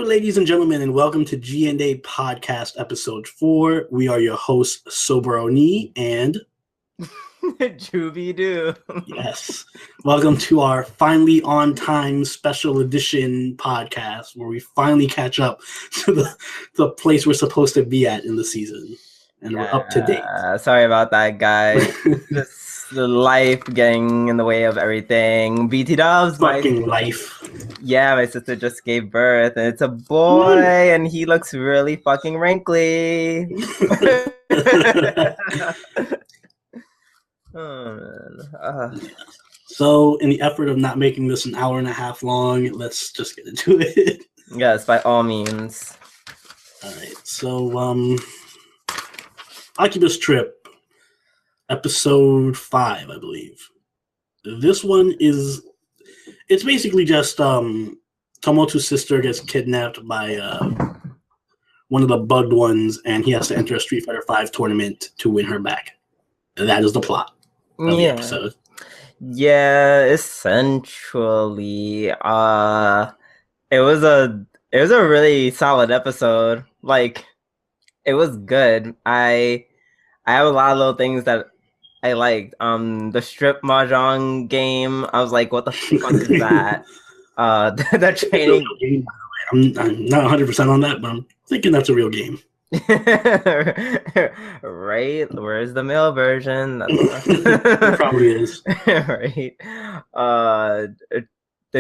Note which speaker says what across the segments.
Speaker 1: ladies and gentlemen, and welcome to G&A Podcast Episode 4. We are your hosts, Soberoni and...
Speaker 2: Juvie-Doo.
Speaker 1: Yes. Welcome to our finally on-time special edition podcast, where we finally catch up to the place we're supposed to be at in the season. And we're up to date.
Speaker 2: Sorry about that, guys. Just the life getting in the way of everything. BT Dubs,
Speaker 1: Fucking life.
Speaker 2: Yeah, my sister just gave birth, and it's a boy, and he looks really fucking wrinkly. Oh, man.
Speaker 1: So, in the effort of not making this an hour and a half long, let's just get into it.
Speaker 2: Yes, by all means.
Speaker 1: All right. So, Akiba's Trip, episode 5, I believe. This one it's basically just Tomoto's sister gets kidnapped by one of the bugged ones, and he has to enter a Street Fighter V tournament to win her back. And that is the plot of the episode.
Speaker 2: Yeah, essentially. It was a really solid episode. Like, it was good. I have a lot of little things that I liked. The strip mahjong game, I was like, what the fuck is that? The training
Speaker 1: game, I'm not 100% on that, but I'm thinking that's a real game.
Speaker 2: Right? Where's the male version?
Speaker 1: It probably is.
Speaker 2: Right. The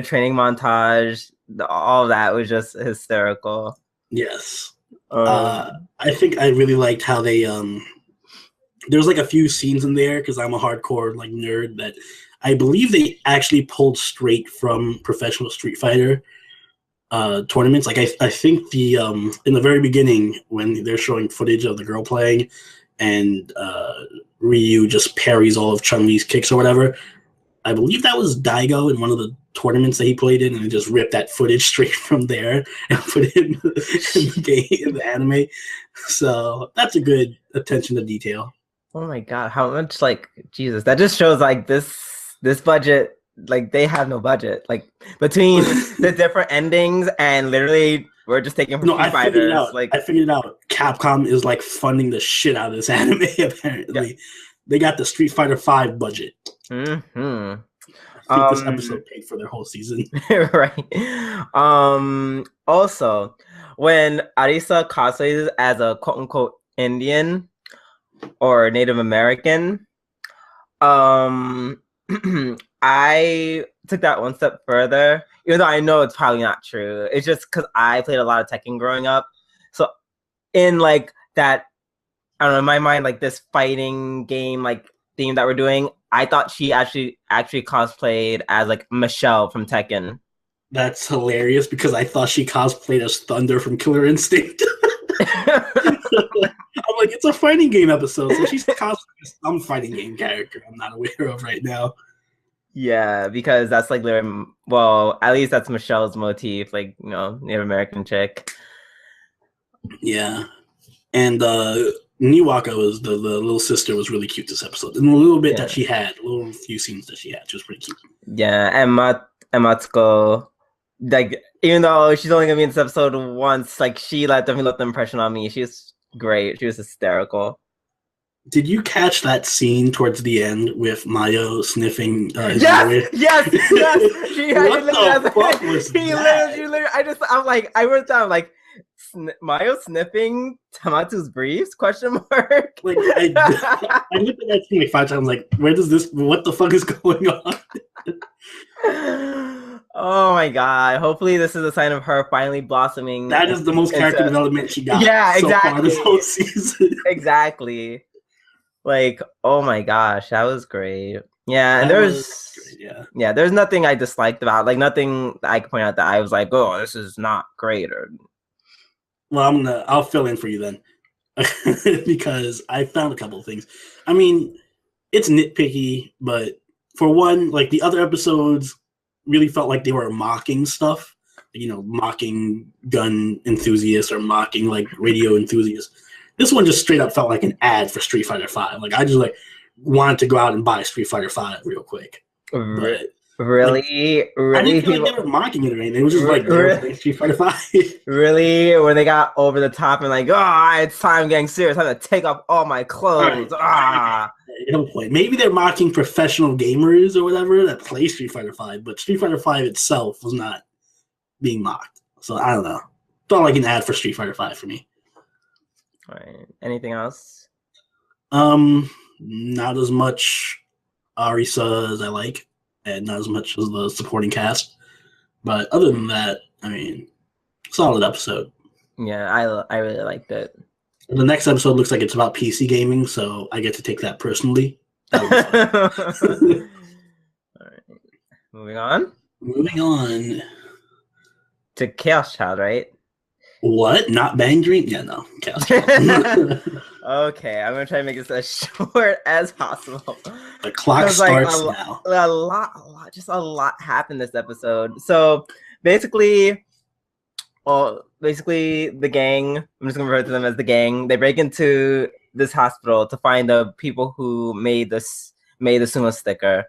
Speaker 2: training montage, all of that was just hysterical.
Speaker 1: Yes. I think I really liked how they there's like a few scenes in there, because I'm a hardcore like nerd, that I believe they actually pulled straight from professional Street Fighter tournaments. Like I think the in the very beginning, when they're showing footage of the girl playing and Ryu just parries all of Chun-Li's kicks or whatever, I believe that was Daigo in one of the tournaments that he played in, and just ripped that footage straight from there and put it in the game, in the anime. So that's a good attention to detail.
Speaker 2: Oh my god, how much, like, Jesus, that just shows like this budget, like they have no budget. Like between the different endings and literally we're just taking from Street Fighters.
Speaker 1: I figured it out. Capcom is like funding the shit out of this anime, apparently. Yeah. They got the Street Fighter V budget.
Speaker 2: Mm-hmm.
Speaker 1: I think this episode paid for their whole season.
Speaker 2: Right. Also, when Arisa cosplays as a quote-unquote Indian or Native American, I took that one step further, even though I know it's probably not true. It's just because I played a lot of Tekken growing up. So in like that, I don't know, in my mind, like this fighting game like theme that we're doing, I thought she actually cosplayed as like Michelle from Tekken.
Speaker 1: That's hilarious, because I thought she cosplayed as Thunder from Killer Instinct. I'm like, it's a fighting game episode, so she's cosplaying some fighting game character I'm not aware of right now.
Speaker 2: Yeah, because that's like, well, at least that's Michelle's motif, like, you know, Native American chick.
Speaker 1: Yeah. And Niwaka was the little sister, was really cute this episode. And a little bit that she had, a little few scenes that she had, she was pretty cute.
Speaker 2: Yeah, and Matsuko, like, even though she's only gonna be in this episode once, like, she definitely left an impression on me. She was great. She was hysterical.
Speaker 1: Did you catch that scene towards the end with Mayo sniffing his
Speaker 2: yes!
Speaker 1: What the fuck was that?
Speaker 2: I wrote down, like, Mayo sniffing Tamatu's briefs? Question mark.
Speaker 1: Like, I looked at that scene like 5 times, like, what the fuck is going on?
Speaker 2: Oh my god. Hopefully this is a sign of her finally blossoming.
Speaker 1: That is the most character development she got
Speaker 2: exactly.
Speaker 1: so far this whole season.
Speaker 2: Exactly. Like, oh my gosh, that was great. Yeah, and there's nothing I disliked about, like, nothing I could point out that I was like, oh, this is not great. Or
Speaker 1: well, I'll fill in for you then, because I found a couple of things. I mean, it's nitpicky, but for one, like, the other episodes really felt like they were mocking stuff, you know, mocking gun enthusiasts or mocking like radio enthusiasts. This one just straight up felt like an ad for Street Fighter V. Like, I just like wanted to go out and buy Street Fighter V real quick.
Speaker 2: Right. Really,
Speaker 1: I
Speaker 2: really,
Speaker 1: didn't feel like
Speaker 2: people,
Speaker 1: they were mocking it or anything. It was just like they were playing Street Fighter Five.
Speaker 2: really, when they got over the top and like, it's time getting serious. I have to take off all my clothes.
Speaker 1: No point. Maybe they're mocking professional gamers or whatever that play Street Fighter Five, but Street Fighter Five itself was not being mocked. So I don't know. Felt like an ad for Street Fighter Five for me.
Speaker 2: All right. Anything else?
Speaker 1: Not as much Arisa as I like, and not as much as the supporting cast. But other than that, I mean, solid episode.
Speaker 2: Yeah, I really liked it.
Speaker 1: And the next episode looks like it's about PC gaming, so I get to take that personally. That
Speaker 2: All right. Moving on.
Speaker 1: Moving on
Speaker 2: to Chaos Child, right?
Speaker 1: What? Not Bang Dream? Yeah, no. Chaos Child.
Speaker 2: Okay, I'm gonna try to make this as short as possible.
Speaker 1: The clock starts now.
Speaker 2: A lot happened this episode. So basically, the gang, I'm just gonna refer to them as the gang, they break into this hospital to find the people who made the sumo sticker.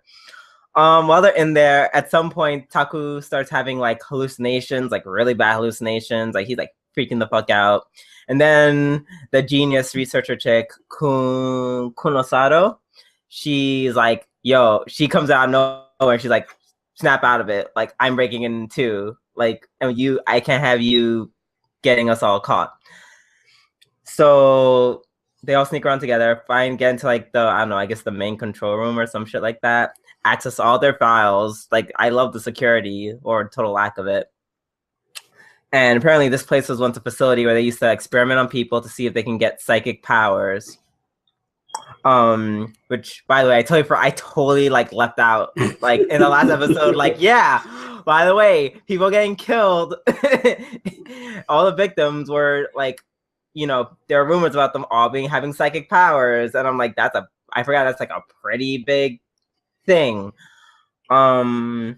Speaker 2: While they're in there, at some point Taku starts having like hallucinations, like really bad hallucinations, like he's like freaking the fuck out. And then the genius researcher chick, Kunosado, she's like, she comes out of nowhere, she's like, snap out of it, like I'm breaking in too. Like, and I can't have you getting us all caught. So they all sneak around together, get into like the main control room or some shit like that, access all their files. Like, I love the security or total lack of it. And apparently this place was once a facility where they used to experiment on people to see if they can get psychic powers. Which, by the way, I totally like left out, like in the last episode, like, yeah, by the way, people getting killed, all the victims were like, there are rumors about them all having psychic powers. And I'm like, I forgot that's like a pretty big thing. But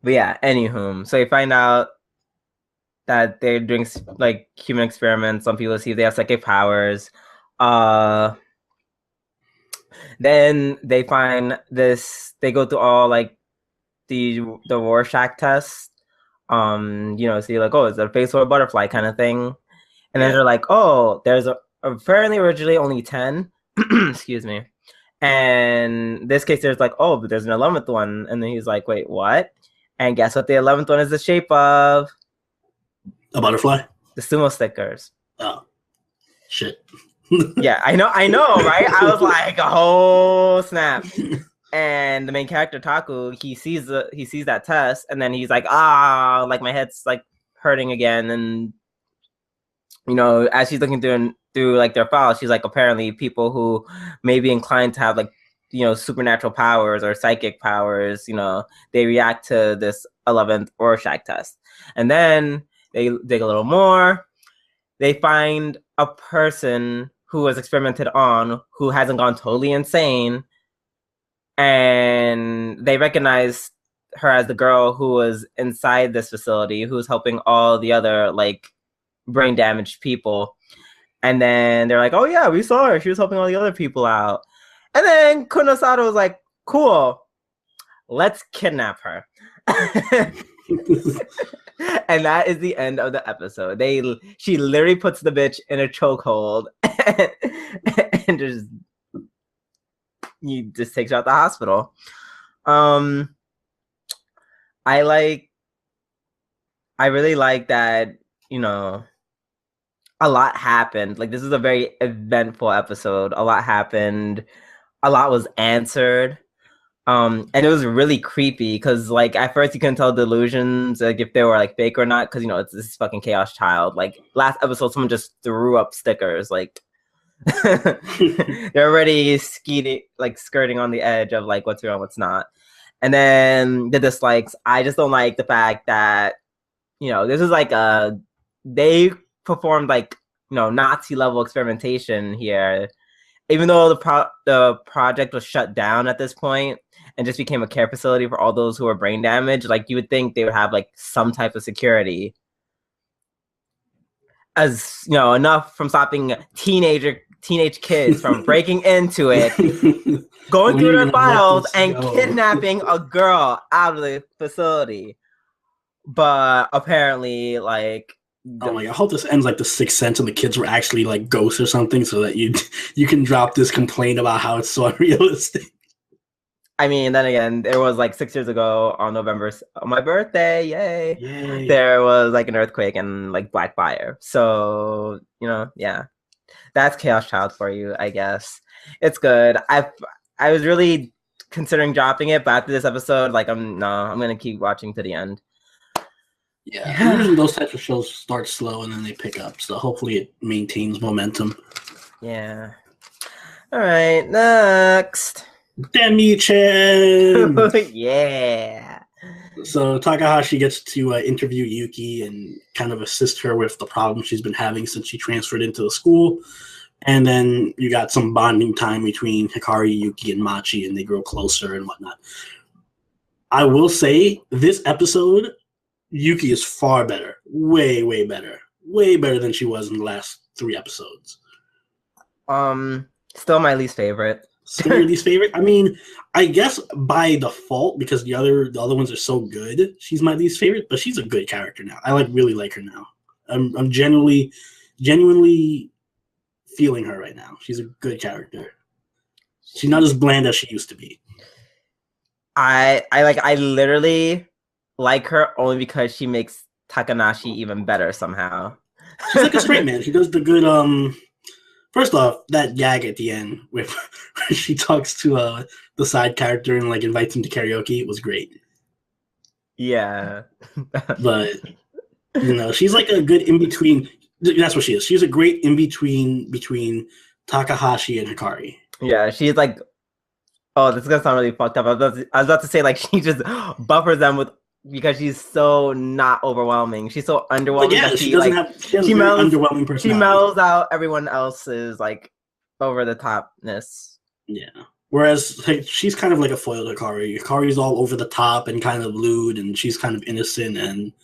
Speaker 2: yeah, anywho, so you find out that they're doing like human experiments on people to see if they have psychic powers. Then they find this. They go through all like the Rorschach test. See like, it's a face or a butterfly kind of thing. And then they're like, there's apparently originally only 10. Excuse me. And this case, there's like, but there's an 11th one. And then he's like, wait, what? And guess what? The 11th one is the shape of
Speaker 1: a butterfly.
Speaker 2: The sumo stickers.
Speaker 1: Oh, shit.
Speaker 2: Yeah, I know, right? I was like, oh snap! And the main character Taku, he sees that test, and then he's like, like my head's like hurting again. And as she's looking through like their files, she's like, apparently people who may be inclined to have like supernatural powers or psychic powers, they react to this 11th Rorschach test. And then they dig a little more. They find a person who was experimented on who hasn't gone totally insane, and they recognize her as the girl who was inside this facility, who was helping all the other like brain damaged people. And then they're like, oh yeah, we saw her, she was helping all the other people out. And then Kunosado was like, cool, let's kidnap her. And that is the end of the episode. She literally puts the bitch in a chokehold and just takes her out the hospital. I really like that, a lot happened. Like, this is a very eventful episode. A lot happened. A lot was answered. And it was really creepy because, like, at first you couldn't tell delusions, like, if they were like fake or not, because it's this fucking Chaos Child. Like, last episode, someone just threw up stickers. Like, they're already skirting on the edge of like what's real and what's not. And then the dislikes. I just don't like the fact that this is like they performed like Nazi level experimentation here, even though the project was shut down at this point and just became a care facility for all those who were brain damaged. Like, you would think they would have like some type of security, as enough from stopping teenage teenage kids from breaking into it, going through their files, and kidnapping a girl out of the facility. But apparently, like,
Speaker 1: oh my god, I hope this ends like The Sixth Sense and the kids were actually like ghosts or something, so that you can drop this complaint about how it's so unrealistic.
Speaker 2: I mean, then again, it was like 6 years ago on my birthday, yay! There was like an earthquake and like black fire. So, you know, yeah. That's Chaos Child for you, I guess. It's good. I was really considering dropping it, but after this episode, like I'm gonna keep watching to the end.
Speaker 1: Yeah. Usually those types of shows start slow and then they pick up, so hopefully it maintains momentum.
Speaker 2: Yeah. All right, next.
Speaker 1: Demi-Chan!
Speaker 2: Yeah.
Speaker 1: So Takahashi gets to interview Yuki and kind of assist her with the problems she's been having since she transferred into the school. And then you got some bonding time between Hikari, Yuki, and Machi, and they grow closer and whatnot. I will say, this episode, Yuki is far better. Way, way better. Way better than she was in the last 3 episodes.
Speaker 2: Still my least favorite.
Speaker 1: Still your least favorite? I mean, I guess by default, because the other ones are so good, she's my least favorite, but she's a good character now. I really like her now. I'm genuinely feeling her right now. She's a good character. She's not as bland as she used to be.
Speaker 2: I literally like her only because she makes Takanashi even better somehow.
Speaker 1: She's like a straight man. She does the good first off, that gag at the end where she talks to the side character and like invites him to karaoke was great.
Speaker 2: Yeah.
Speaker 1: But you know, she's like a good in between. That's what she is. She's a great in between Takahashi and Hikari.
Speaker 2: Yeah, she's like, oh, this is gonna sound really fucked up. I was about to say like she just buffers them with because she's so not overwhelming. She's so underwhelming.
Speaker 1: Yeah,
Speaker 2: that
Speaker 1: she doesn't
Speaker 2: like,
Speaker 1: have she mellows, underwhelming personality.
Speaker 2: She mellows out everyone else's like over the topness.
Speaker 1: Yeah. Whereas like, she's kind of like a foil to Hikari. Hikari's all over the top and kind of lewd, and she's kind of innocent and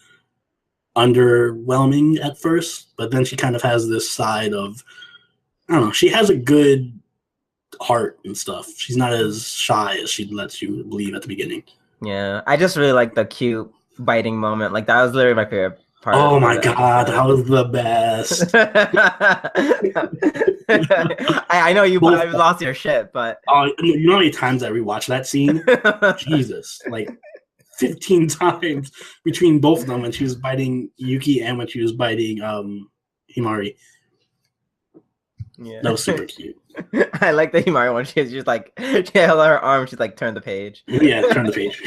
Speaker 1: underwhelming at first, but then she kind of has this side of, I don't know, she has a good heart and stuff. She's not as shy as she lets you believe at the beginning.
Speaker 2: Yeah, I just really like the cute biting moment. Like that was literally my favorite part.
Speaker 1: Oh my god, that was the best.
Speaker 2: I know you lost your shit, but
Speaker 1: you know how many times I rewatched that scene? Jesus, like 15 times between both of them when she was biting Yuki and when she was biting Himari.
Speaker 2: Yeah.
Speaker 1: That was super cute.
Speaker 2: I like the Himari one. She's just like, she held her arm, she's like, turn the page.
Speaker 1: Yeah, turn the page.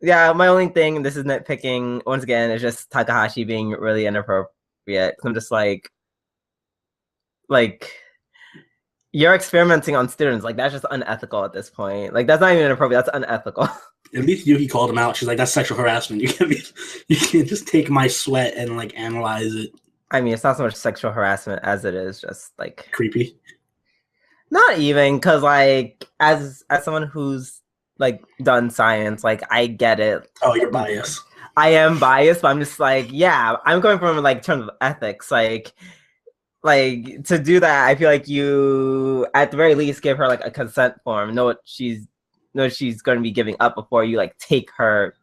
Speaker 2: Yeah, my only thing, this is nitpicking, once again, is just Takahashi being really inappropriate. I'm just like, you're experimenting on students. Like, that's just unethical at this point. Like, that's not even inappropriate. That's unethical.
Speaker 1: At least Yuki called him out. She's like, that's sexual harassment. You can't just take my sweat and, like, analyze it.
Speaker 2: I mean, it's not so much sexual harassment as it is just, like...
Speaker 1: creepy?
Speaker 2: Not even, because, like, as someone who's, like, done science, like, I get it.
Speaker 1: Oh, you're biased.
Speaker 2: I am biased, but I'm just like, yeah, I'm going from, like, terms of ethics, like, to do that, I feel like you, at the very least, give her, like, a consent form. Know what she's going to be giving up before you, like, take her,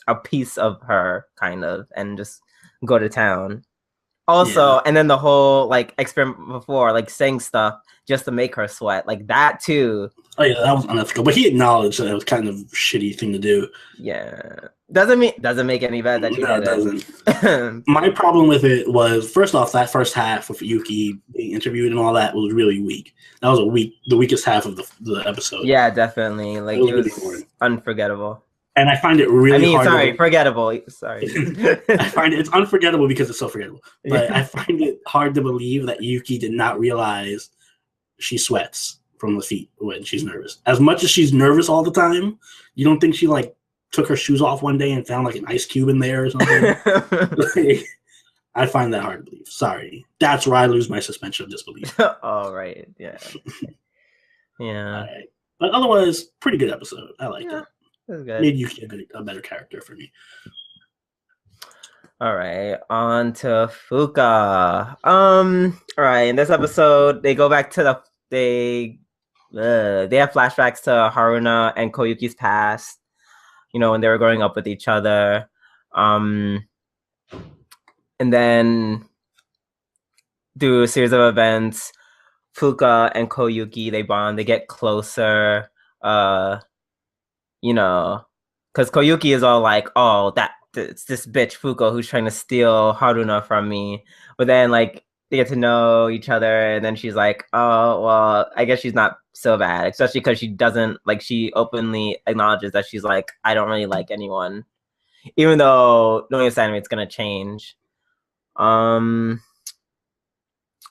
Speaker 2: a piece of her, kind of, and just go to town. Also, yeah. And then the whole, like, experiment before, like, saying stuff just to make her sweat. Like, that, too.
Speaker 1: Oh, yeah, that was unethical. But he acknowledged that it was kind of a shitty thing to do.
Speaker 2: Yeah. Doesn't make any bad that you did
Speaker 1: it doesn't. My problem with it was, first off, that first half with Yuki being interviewed and all that was really weak. That was the weakest half of the episode.
Speaker 2: Yeah, definitely. Like, it was really unforgettable.
Speaker 1: And I find it really hard.
Speaker 2: Forgettable. Sorry.
Speaker 1: I find it's unforgettable because it's so forgettable. But I find it hard to believe that Yuki did not realize she sweats from the feet when she's nervous. As much as she's nervous all the time, you don't think she, like, took her shoes off one day and found, like, an ice cube in there or something? I find that hard to believe. Sorry. That's where I lose my suspension of disbelief.
Speaker 2: Oh, right. Yeah. Yeah.
Speaker 1: Right. But otherwise, pretty good episode. I liked it.
Speaker 2: Good.
Speaker 1: Made Yuki a better character for me.
Speaker 2: All right, on to Fuuka. All right, in this episode, they go back to they have flashbacks to Haruna and Koyuki's past, when they were growing up with each other. And then through a series of events, Fuuka and Koyuki, they bond, they get closer, because Koyuki is all like, oh, it's this bitch Fuuka who's trying to steal Haruna from me. But then, like, they get to know each other, and then she's like, oh, well, I guess she's not so bad, especially because she doesn't, like, she openly acknowledges that she's like, I don't really like anyone. Even though knowing this anime, it's going to change.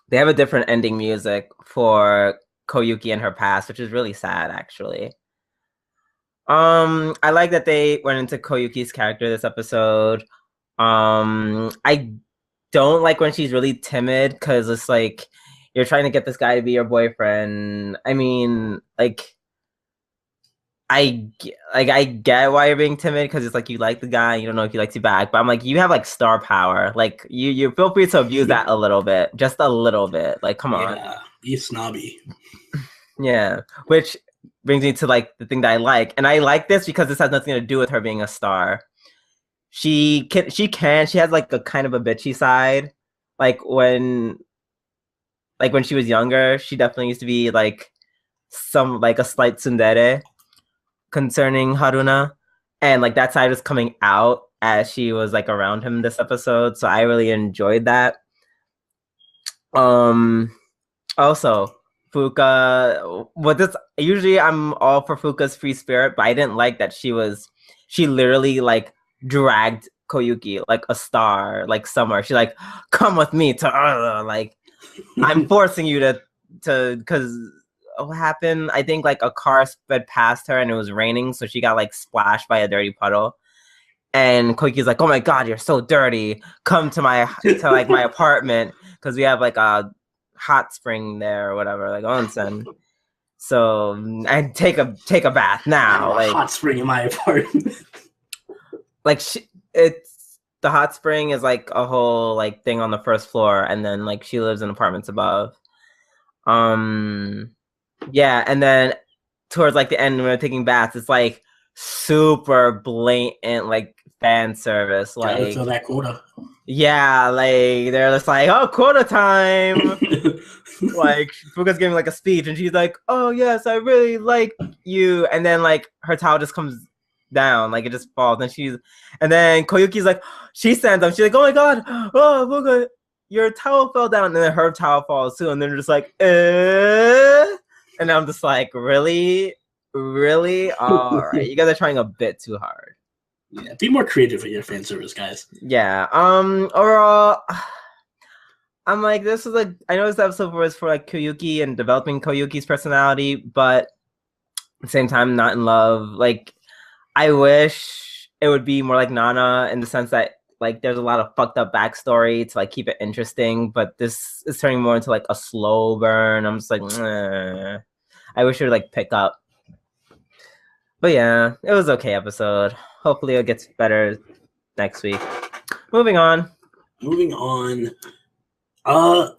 Speaker 2: They have a different ending music for Koyuki and her past, which is really sad, actually. I like that they went into Koyuki's character this episode. I don't like when she's really timid because it's like you're trying to get this guy to be your boyfriend. I mean, I get why you're being timid because it's like you like the guy, you don't know if he likes you back. But I'm like, you have like star power. Like you feel free to abuse that a little bit, just a little bit. Like, come on.
Speaker 1: Yeah, be snobby.
Speaker 2: Yeah, which brings me to like the thing that I like, and I like this because this has nothing to do with her being a star. She has like a kind of a bitchy side, like when she was younger, she definitely used to be like a slight tsundere concerning Haruna, and like that side was coming out as she was like around him this episode, so I really enjoyed that. Also, Fuuka, usually I'm all for Fuuka's free spirit, but I didn't like that she literally like dragged Koyuki like a star, like somewhere. She's like, come with me to like I'm forcing you to because what happened? I think like a car sped past her and it was raining, so she got like splashed by a dirty puddle. And Koyuki's like, oh my god, you're so dirty. Come to my apartment because we have like a hot spring there or whatever, like onsen. So I take a bath now. Like
Speaker 1: hot spring in my apartment.
Speaker 2: Like it's the hot spring is like a whole like thing on the first floor, and then like she lives in apartments above. Yeah, and then towards like the end when we're taking baths, it's like super blatant like fan service. Like
Speaker 1: gotta fill that quota.
Speaker 2: Yeah, like they're just like, oh, quota time. Like Fuuka's giving like a speech, and she's like, oh yes, I really like you, and then like her towel just comes down, like it just falls, and then Koyuki's like, she stands up, she's like, oh my god, oh Fuuka, your towel fell down, and then her towel falls too, and then they're just like, and I'm just like, really, all right, you guys are trying a bit too hard.
Speaker 1: Yeah, be more creative with your fan service, guys.
Speaker 2: Yeah. Overall, I'm like, this is like, I know this episode was for like Koyuki and developing Koyuki's personality, but at the same time, not in love. Like, I wish it would be more like Nana in the sense that like there's a lot of fucked up backstory to like keep it interesting, but this is turning more into like a slow burn. I'm just like, I wish it would like pick up. But yeah, it was okay episode. Hopefully it gets better next week. Moving on.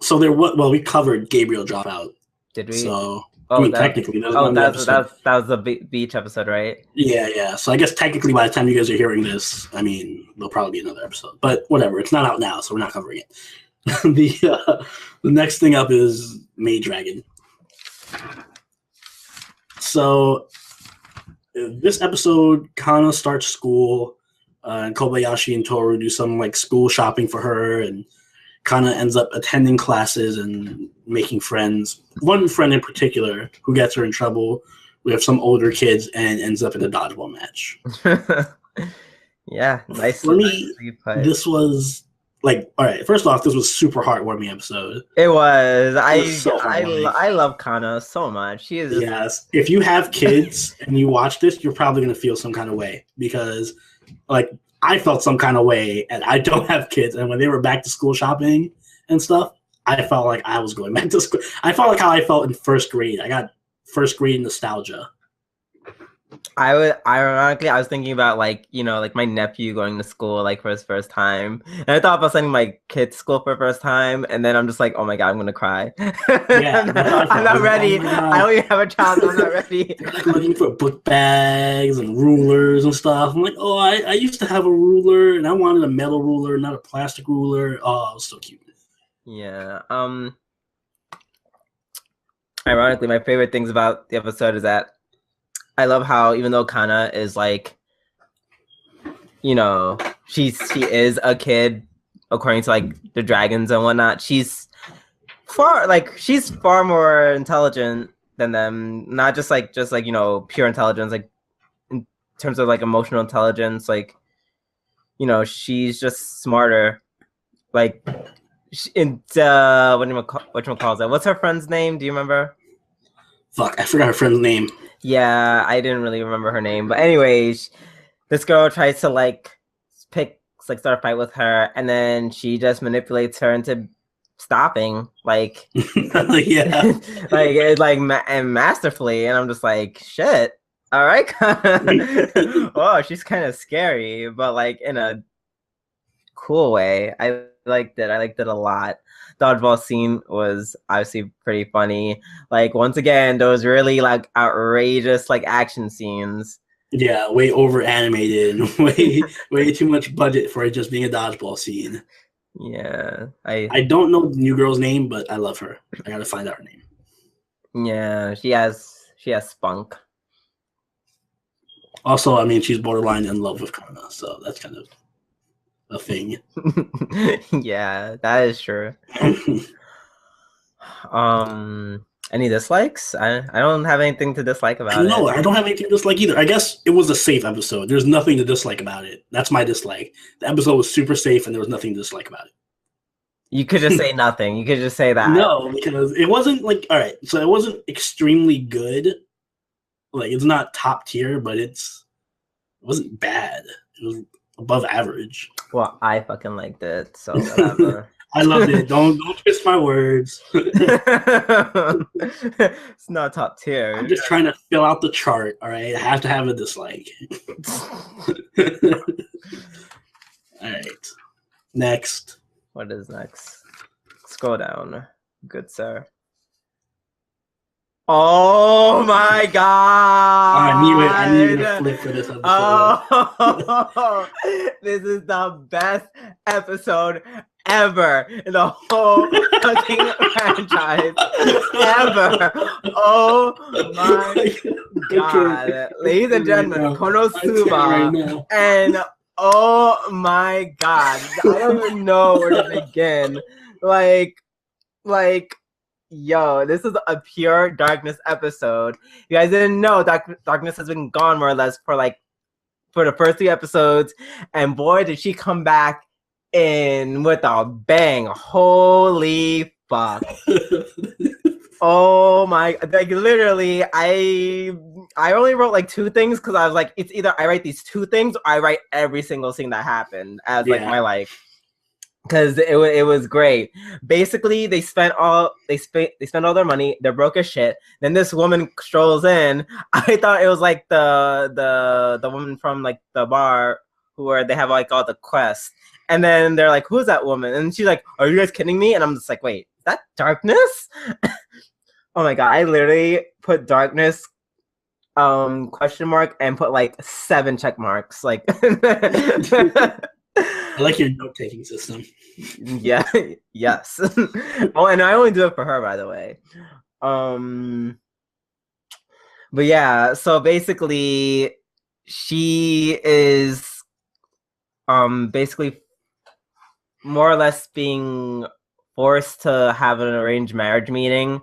Speaker 1: So we covered Gabriel Dropout.
Speaker 2: Did we?
Speaker 1: So technically,
Speaker 2: that was the beach episode, right?
Speaker 1: Yeah. So I guess technically, by the time you guys are hearing this, I mean, there'll probably be another episode. But whatever, it's not out now, so we're not covering it. The next thing up is Maid Dragon. So this episode, Kana starts school, and Kobayashi and Toru do some like school shopping for her, and Kana ends up attending classes and making friends. One friend in particular who gets her in trouble with some older kids and ends up in a dodgeball match.
Speaker 2: Yeah, nice.
Speaker 1: For me, this was like, all right, first off, this was super heartwarming episode.
Speaker 2: It was. I love Kana so much. She is.
Speaker 1: Yes. If you have kids and you watch this, you're probably going to feel some kind of way because, like, I felt some kind of way, and I don't have kids. And when they were back to school shopping and stuff, I felt like I was going back to school. I felt like how I felt in first grade. I got first grade nostalgia.
Speaker 2: Ironically, I was thinking about like, like my nephew going to school like for his first time. And I thought about sending my kid to school for the first time, and then I'm just like, oh my God, I'm gonna cry.
Speaker 1: Yeah, that's how I
Speaker 2: I'm
Speaker 1: felt. I
Speaker 2: not
Speaker 1: was like, oh
Speaker 2: ready.
Speaker 1: my
Speaker 2: I
Speaker 1: God.
Speaker 2: don't even have a child, so I'm not ready.
Speaker 1: They're like looking for book bags and rulers and stuff. I'm like, oh, I used to have a ruler and I wanted a metal ruler, not a plastic ruler. Oh, it was so cute.
Speaker 2: Yeah. Ironically, my favorite things about the episode is that I love how even though Kana is like, she is a kid according to like the dragons and whatnot. She's far more intelligent than them. Not just like pure intelligence, like in terms of like emotional intelligence, like she's just smarter. Like in what you call that? What's her friend's name? Do you remember?
Speaker 1: Fuck, I forgot her friend's name.
Speaker 2: Yeah, I didn't really remember her name, but anyways, this girl tries to start a fight with her, and then she just manipulates her into stopping, like
Speaker 1: Yeah.
Speaker 2: and masterfully. And I'm just like, shit. All right, oh, she's kind of scary, but like in a cool way. I liked it. I liked it a lot. Dodgeball scene was obviously pretty funny. Like once again, those really like outrageous like action scenes.
Speaker 1: Yeah, way over animated and way too much budget for it just being a dodgeball scene.
Speaker 2: Yeah,
Speaker 1: I don't know the new girl's name, but I love her. I gotta find out her name.
Speaker 2: Yeah, she has spunk.
Speaker 1: Also, I mean, she's borderline in love with Kana, so that's kind of a thing.
Speaker 2: Yeah, that is true. Any dislikes? I don't have anything to dislike about it.
Speaker 1: No, I don't have anything to dislike either. I guess it was a safe episode. There's nothing to dislike about it. That's my dislike. The episode was super safe, and there was nothing to dislike about it.
Speaker 2: You could just say nothing. You could just say that.
Speaker 1: No, because it wasn't like, all right, so it wasn't extremely good. Like, it's not top tier, but it wasn't bad. It was above average.
Speaker 2: Well, I fucking liked it, so whatever.
Speaker 1: I loved it. Don't twist my words.
Speaker 2: It's not top tier.
Speaker 1: I'm just trying to fill out the chart, all right? I have to have a dislike. All right. Next.
Speaker 2: What is next? Scroll down. Good sir. Oh my God!
Speaker 1: I knew to flip for this episode.
Speaker 2: Oh, this is the best episode ever in the whole fucking franchise ever. Oh my God. Ladies and gentlemen, Konosuba and oh my God. I don't even know where to begin. Like, yo, this is a pure darkness episode. You guys didn't know darkness has been gone more or less for the first 3 episodes, and boy did she come back in with a bang. Holy fuck. Oh my, like literally I only wrote like 2 things because I was like, it's either I write these 2 things or I write every single thing that happened as like my life. Because it was great. Basically, they spent all their money. They're broke as shit. Then this woman strolls in. I thought it was like the woman from like the bar where they have like all the quests. And then they're like, "Who's that woman?" And she's like, "Are you guys kidding me?" And I'm just like, "Wait, is that Darkness?" Oh my God! I literally put Darkness question mark and put like 7 check marks. Like.
Speaker 1: I like your note-taking system.
Speaker 2: Yeah, yes. Oh, and I only do it for her, by the way. But yeah, so basically she is basically more or less being forced to have an arranged marriage meeting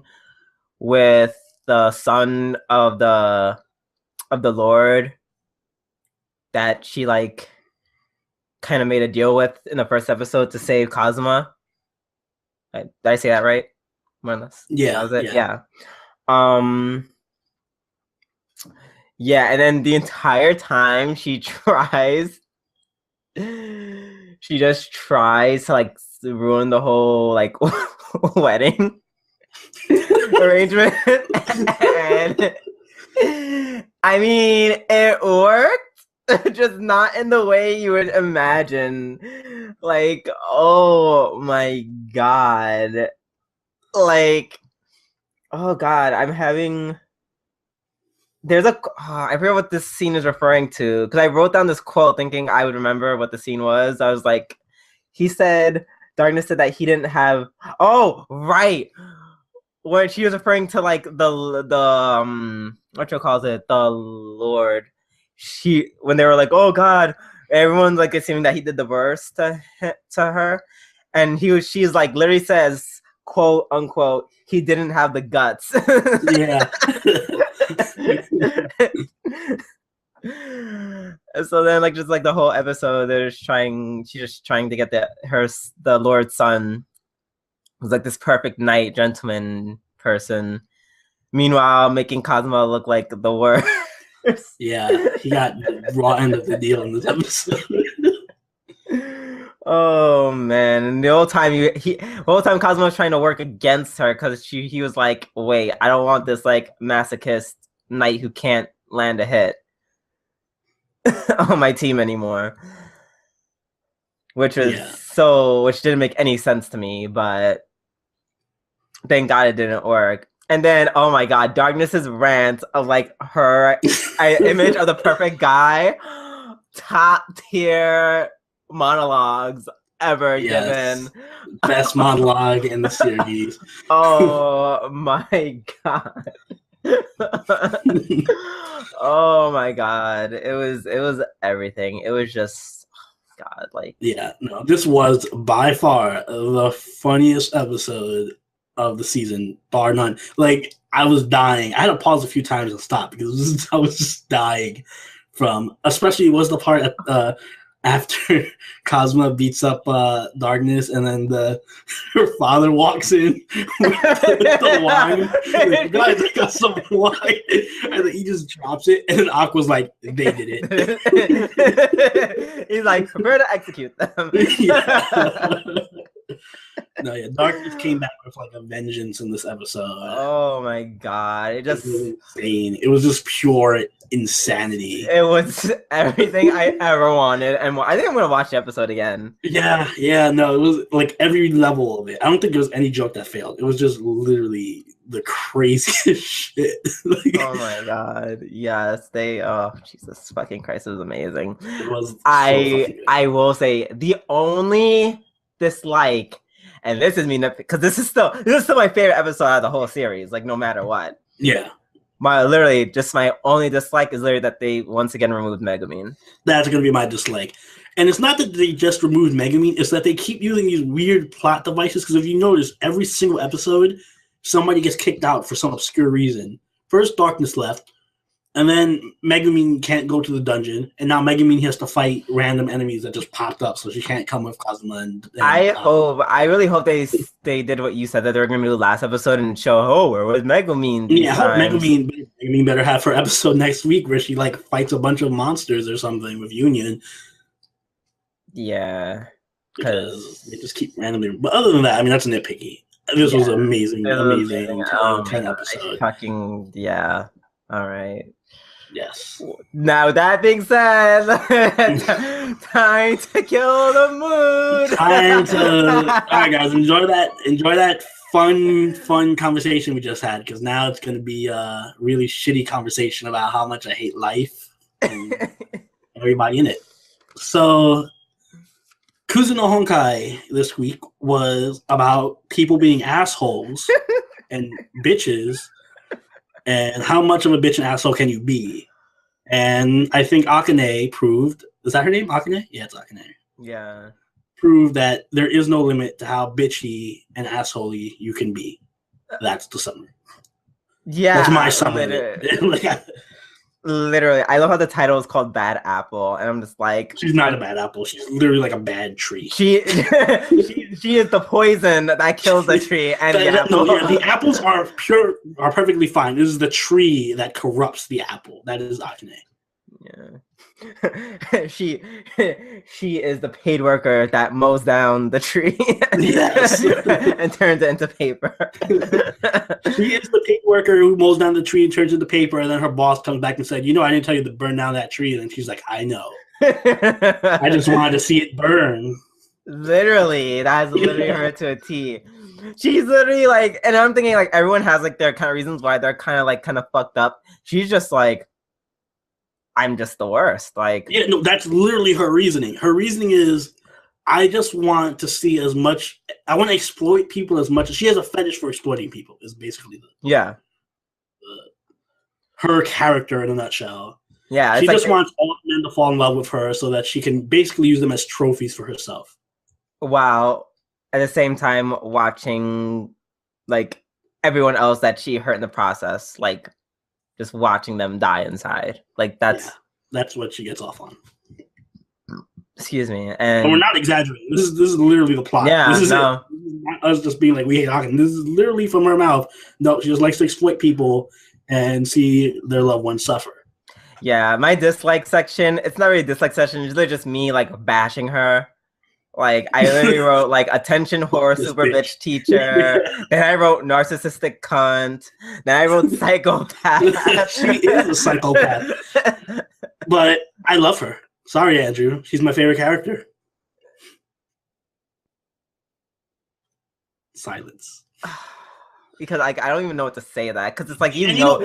Speaker 2: with the son of the Lord that she like kind of made a deal with in the first episode to save Kazuma. Did I say that right? More or less.
Speaker 1: Yeah.
Speaker 2: That was it? Yeah. Yeah, and then the entire time she just tries to like ruin the whole like wedding arrangement. I mean, it worked, just not in the way you would imagine. Like, oh my god. Like, oh god, I'm having... I forget what this scene is referring to, because I wrote down this quote thinking I would remember what the scene was. I was like, he said, Darkness said that he didn't have... Oh, right! When she was referring to like the what you calls it, the Lord. When they were like, oh god, everyone's like assuming that he did the verse to her, and she's like literally says, quote unquote, he didn't have the guts.
Speaker 3: Yeah.
Speaker 2: And so then, like, just like the whole episode, she's just trying to get the Lord's son, who's like this perfect knight, gentleman person. Meanwhile, making Cosmo look like the worst.
Speaker 3: Yeah, he got the raw end of the deal in this episode.
Speaker 2: Oh man! And the whole time Cosmo was trying to work against her because he was like, "Wait, I don't want this like masochist knight who can't land a hit on my team anymore," which didn't make any sense to me. But thank God it didn't work. And then, oh my god, Darkness's rant of like her image of the perfect guy, top tier monologues ever given.
Speaker 3: Best monologue in the series.
Speaker 2: Oh my god. Oh my god. It was everything. It was just god, like,
Speaker 3: yeah, no, this was by far the funniest episode of the season, bar none. Like, I was dying. I had to pause a few times and stop because I was just dying from, especially was the part after Cosmo beats up Darkness, and then her father walks in with the wine. Like, guys, I got some wine, and then he just drops it, and then Aqua's like, "They did
Speaker 2: it." He's like, "Prepare to execute them."
Speaker 3: Yeah. No, yeah, Darkness came back with like a vengeance in this episode.
Speaker 2: Oh my god, it was
Speaker 3: insane. It was just pure insanity.
Speaker 2: It was everything I ever wanted, and I think I'm gonna watch the episode again.
Speaker 3: Yeah, no, it was like every level of it. I don't think there was any joke that failed. It was just literally the craziest shit. Like,
Speaker 2: oh my god, yes, Jesus fucking Christ, it was amazing.
Speaker 3: It was.
Speaker 2: I will say the only dislike, and this is me because this is still my favorite episode out of the whole series, like no matter what.
Speaker 3: Yeah.
Speaker 2: My only dislike is literally that they once again removed Megumin.
Speaker 3: That's gonna be my dislike. And it's not that they just removed Megumin, it's that they keep using these weird plot devices, because if you notice, every single episode, somebody gets kicked out for some obscure reason. First, Darkness left, and then Megumin can't go to the dungeon, and now Megumin has to fight random enemies that just popped up, so she can't come with Cosmo. And
Speaker 2: I really hope they did what you said that they were going to do last episode and show, where was Megumin?
Speaker 3: Yeah, I hope Megumin better have her episode next week where she like fights a bunch of monsters or something with Union.
Speaker 2: Yeah,
Speaker 3: because they just keep randomly. But other than that, I mean, that's nitpicky. This was amazing 10 episode.
Speaker 2: Fucking yeah. All right.
Speaker 3: Yes.
Speaker 2: Now that being said, time to kill the mood.
Speaker 3: All right, guys, enjoy that fun conversation we just had, because now it's going to be a really shitty conversation about how much I hate life and everybody in it. So, Kuzu no Honkai this week was about people being assholes and bitches, and how much of a bitch and asshole can you be? And I think Akane proved, is that her name? Akane? Yeah, it's Akane.
Speaker 2: Yeah.
Speaker 3: Proved that there is no limit to how bitchy and assholey you can be. That's the summary.
Speaker 2: Yeah.
Speaker 3: That's my summary.
Speaker 2: Literally, I love how the title is called Bad Apple, and I'm just like,
Speaker 3: she's not a bad apple. She's literally like a bad tree.
Speaker 2: She is the poison that kills the tree, and
Speaker 3: the apples are perfectly fine. This is the tree that corrupts the apple. That is Akane.
Speaker 2: Yeah. she is the paid worker that mows down the tree
Speaker 1: Yes.
Speaker 2: and turns it into paper.
Speaker 1: She is the paid worker who mows down the tree and turns it into paper, and then her boss comes back and said, "You know, I didn't tell you to burn down that tree." And then she's like, "I know. I just wanted to see it burn."
Speaker 2: Literally, that's literally her to a T. She's literally like, and I'm thinking like everyone has like their kind of reasons why they're kind of fucked up. She's just like, I'm just the worst. Like,
Speaker 1: yeah, no, that's literally her reasoning. Her reasoning is, I just want to see as much. I want to exploit people as much. She has a fetish for exploiting people. Is basically her character in a nutshell.
Speaker 2: Yeah,
Speaker 1: she just wants all men to fall in love with her so that she can basically use them as trophies for herself.
Speaker 2: Wow. At the same time, watching like everyone else that she hurt in the process, like just watching them die inside. Like that's
Speaker 1: what she gets off on.
Speaker 2: Excuse me.
Speaker 1: And we're not exaggerating. This is literally the plot.
Speaker 2: Yeah,
Speaker 1: this is
Speaker 2: no.
Speaker 1: it. This is not us just being like, we hate Hawkins. This is literally from her mouth. No, she just likes to exploit people and see their loved ones suffer.
Speaker 2: Yeah, my dislike section, it's not really a dislike section, it's literally just me like bashing her. Like I literally wrote like attention whore super bitch teacher. Then I wrote narcissistic cunt. Then I wrote psychopath.
Speaker 1: She is a psychopath. But I love her. Sorry, Andrew. She's my favorite character. Silence.
Speaker 2: Because like I don't even know what to say that because it's like you know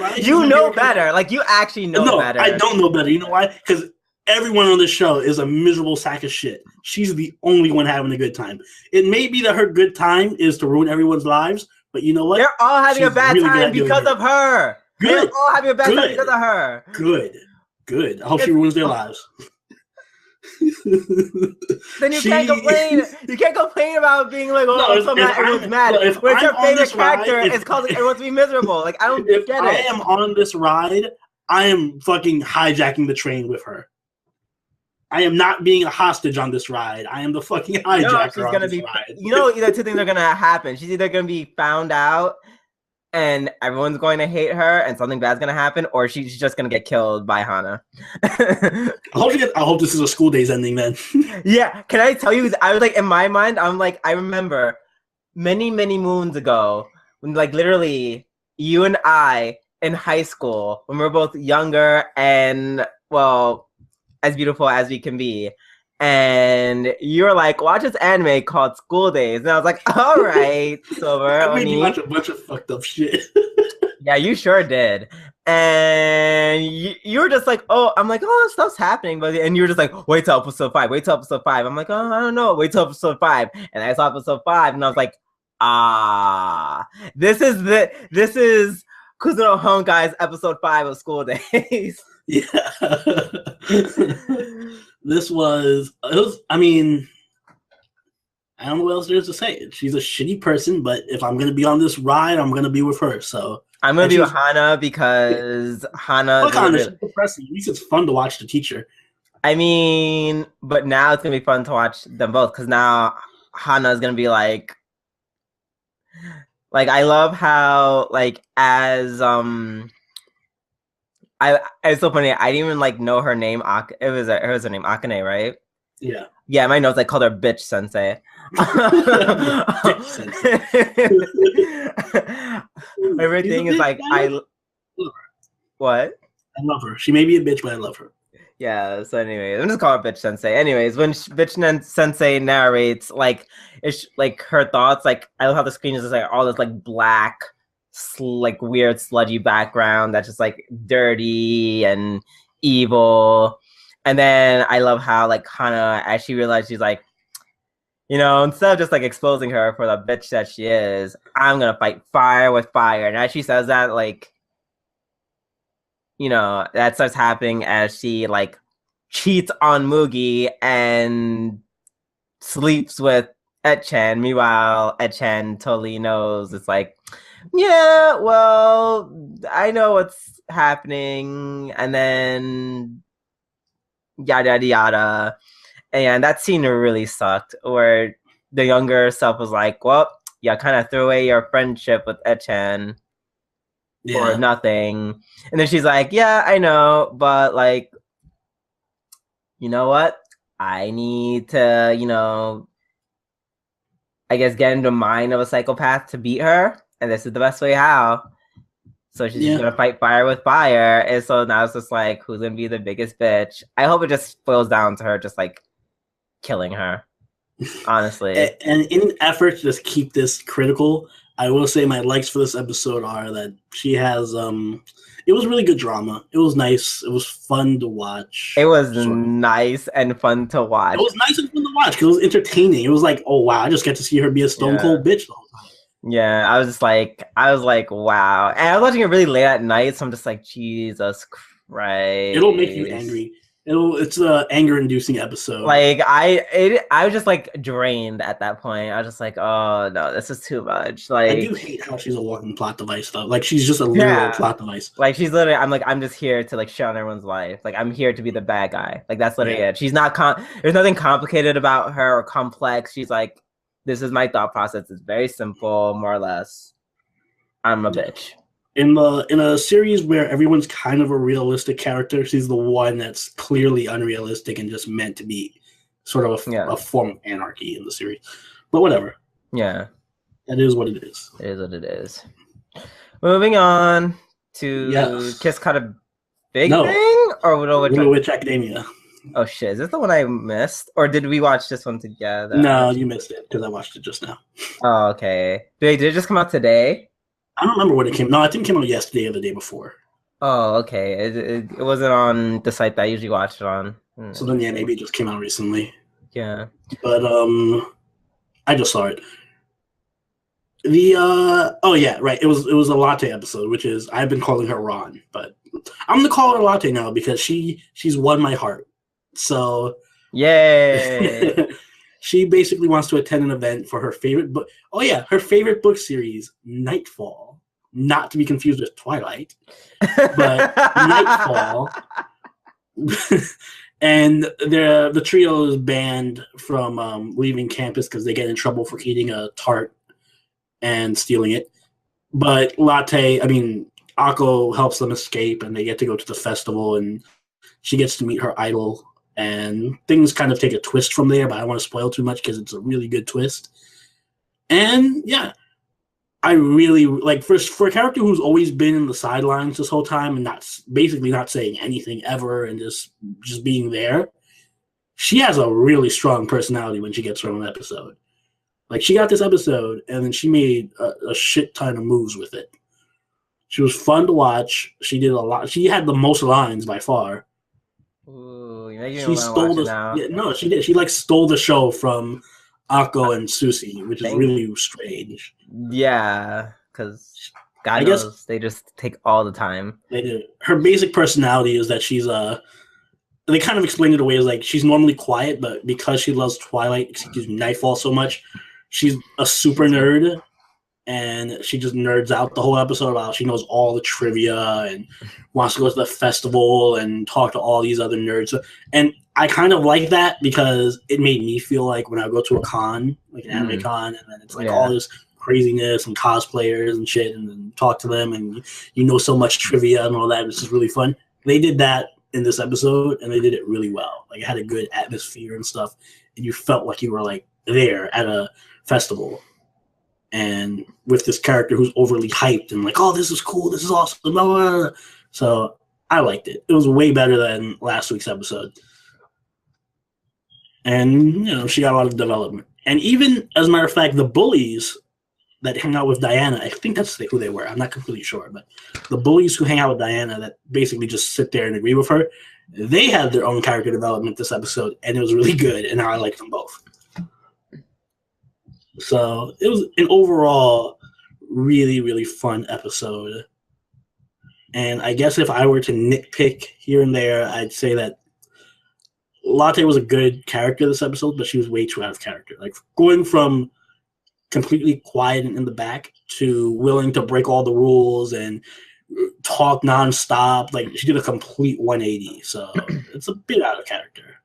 Speaker 2: better. Like you actually know better.
Speaker 1: I don't know better. You know why? Because everyone on this show is a miserable sack of shit. She's the only one having a good time. It may be that her good time is to ruin everyone's lives, but you know what?
Speaker 2: They're all having a bad time because of her.
Speaker 1: Good.
Speaker 2: They're all having a bad time because of her.
Speaker 1: Good. I hope she ruins their lives.
Speaker 2: Then you can't complain. You can't complain about being like, oh, I'm so mad. Everyone's mad. When it's your favorite character, it's causing everyone to be miserable. Like I don't get it. If I
Speaker 1: am on this ride, I am fucking hijacking the train with her. I am not being a hostage on this ride. I am the fucking hijacker on this ride.
Speaker 2: You know, either two things are gonna happen. She's either gonna be found out and everyone's going to hate her and something bad's gonna happen, or she's just gonna get killed by Hana.
Speaker 1: I hope this is a school days ending then.
Speaker 2: Yeah, can I tell you, I was like, in my mind, I'm like, I remember many moons ago when like literally you and I in high school, when we were both younger and well, as beautiful as we can be. And you're like, watch this anime called School Days. And I was like, all right, Silver.
Speaker 1: I made you watch a bunch of fucked up shit.
Speaker 2: Yeah, you sure did. And you were just like, oh, I'm like, oh, stuff's happening. And you were just like, wait till episode 5. Wait till episode 5. I'm like, oh, I don't know. Wait till episode 5. And I saw episode 5 and I was like, this is Kuzu no Honkai's episode 5 of School Days.
Speaker 1: Yeah. I mean, I don't know what else there is to say. She's a shitty person, but if I'm gonna be on this ride, I'm gonna be with her. So
Speaker 2: I'm gonna be with Hana because Hana.
Speaker 1: Hana's depressing. At least it's fun to watch the teacher.
Speaker 2: I mean, but now it's gonna be fun to watch them both because now Hana is gonna be like I love how like as it's so funny. I didn't even like know her name. It was her name Akane, right?
Speaker 1: Yeah.
Speaker 2: Yeah, my notes I called her bitch sensei.
Speaker 1: Bitch sensei.
Speaker 2: Everything is like what?
Speaker 1: I love her. She may be a bitch, but I love her.
Speaker 2: Yeah. So, anyways, I'm just calling her bitch sensei. Anyways, when bitch sensei narrates, like it's like her thoughts. Like I love how the screen is just like all this like black, like weird sludgy background that's just like dirty and evil. And then I love how like Hana, as she realized, she's like, you know, instead of just like exposing her for the bitch that she is, I'm gonna fight fire with fire. And as she says that, like, you know, that starts happening as she like cheats on Mugi and sleeps with Etchan. Meanwhile, Etchan totally knows. It's like, yeah, well, I know what's happening, and then yada yada yada. And that scene really sucked, where the younger self was like, well, yeah, kind of threw away your friendship with Etchan for nothing. And then she's like, yeah, I know, but like, you know what? I need to, I guess get into the mind of a psychopath to beat her, and this is the best way how. So she's just gonna fight fire with fire, and so now it's just like, who's gonna be the biggest bitch? I hope it just boils down to her just like killing her. Honestly,
Speaker 1: and in an effort to just keep this critical, I will say my likes for this episode are that she has it was really good drama. It was nice. It was fun to watch.
Speaker 2: It was nice and fun to watch.
Speaker 1: It was nice and fun to watch because it was entertaining. It was like, oh wow, I just get to see her be a stone cold bitch the whole time.
Speaker 2: Yeah, I was like, wow. And I was watching it really late at night, so I'm just like, Jesus Christ.
Speaker 1: It'll make you angry. It's an anger-inducing episode.
Speaker 2: Like I was just like drained at that point. I was just like, oh no, this is too much. Like
Speaker 1: I do hate how she's a walking plot device though. Like she's just a literal plot device.
Speaker 2: Like she's literally, I'm just here to like shit on everyone's life. Like I'm here to be the bad guy. Like that's literally it. She's not there's nothing complicated about her or complex. She's like, this is my thought process. It's very simple, more or less. I'm a bitch. In
Speaker 1: a series where everyone's kind of a realistic character, she's the one that's clearly unrealistic and just meant to be sort of a form of anarchy in the series. But whatever.
Speaker 2: Yeah.
Speaker 1: That is what it is.
Speaker 2: It is what it is. Moving on to Kiss Cut a Big Bang? Or
Speaker 1: Witch Academia.
Speaker 2: Oh shit, is this the one I missed? Or did we watch this one together?
Speaker 1: No, you missed it because I watched it just now.
Speaker 2: Oh, okay. Did it just come out today?
Speaker 1: I don't remember when it came. No, I think it came out yesterday or the day before.
Speaker 2: Oh, okay. It wasn't on the site that I usually watch it on.
Speaker 1: So then, maybe it just came out recently.
Speaker 2: Yeah.
Speaker 1: But I just saw it. Right. It was a latte episode, which is I've been calling her Ron, but I'm gonna call her latte now because she's won my heart. So
Speaker 2: yay.
Speaker 1: She basically wants to attend an event for her favorite book. Oh yeah, her favorite book series, Nightfall. Not to be confused with Twilight, but Nightfall. And the trio is banned from leaving campus because they get in trouble for eating a tart and stealing it. But Akko helps them escape, and they get to go to the festival, and she gets to meet her idol. And things kind of take a twist from there, but I don't want to spoil too much because it's a really good twist. And yeah, I really like for a character who's always been in the sidelines this whole time and not saying anything ever and just being there. She has a really strong personality when she gets from an episode. Like she got this episode and then she made a shit ton of moves with it. She was fun to watch. She did a lot. She had the most lines by far.
Speaker 2: Ooh,
Speaker 1: she stole she did. She stole the show from Akko and Susie, which is really strange.
Speaker 2: Yeah, because God knows they just take all the time.
Speaker 1: They do. Her basic personality is that she's they kind of explained it away as like she's normally quiet, but because she loves Nightfall so much, she's a super nerd. And she just nerds out the whole episode about she knows all the trivia and wants to go to the festival and talk to all these other nerds. And I kind of like that because it made me feel like when I go to a con, like an anime con, and then it's like all this craziness and cosplayers and shit, and then talk to them and you know so much trivia and all that. It's just really fun. They did that in this episode and they did it really well. Like it had a good atmosphere and stuff, and you felt like you were like there at a festival. And with this character who's overly hyped and like, oh, this is cool, this is awesome, blah, blah, blah. So I liked it. It was way better than last week's episode. And, she got a lot of development. And even, as a matter of fact, the bullies that hang out with Diana, I think that's who they were. I'm not completely sure. But the bullies who hang out with Diana that basically just sit there and agree with her, they had their own character development this episode. And it was really good. And I liked them both. So it was an overall really, really fun episode. And I guess if I were to nitpick here and there, I'd say that Latte was a good character this episode, but she was way too out of character. Like going from completely quiet and in the back to willing to break all the rules and talk nonstop. Like she did a complete 180. So it's a bit out of character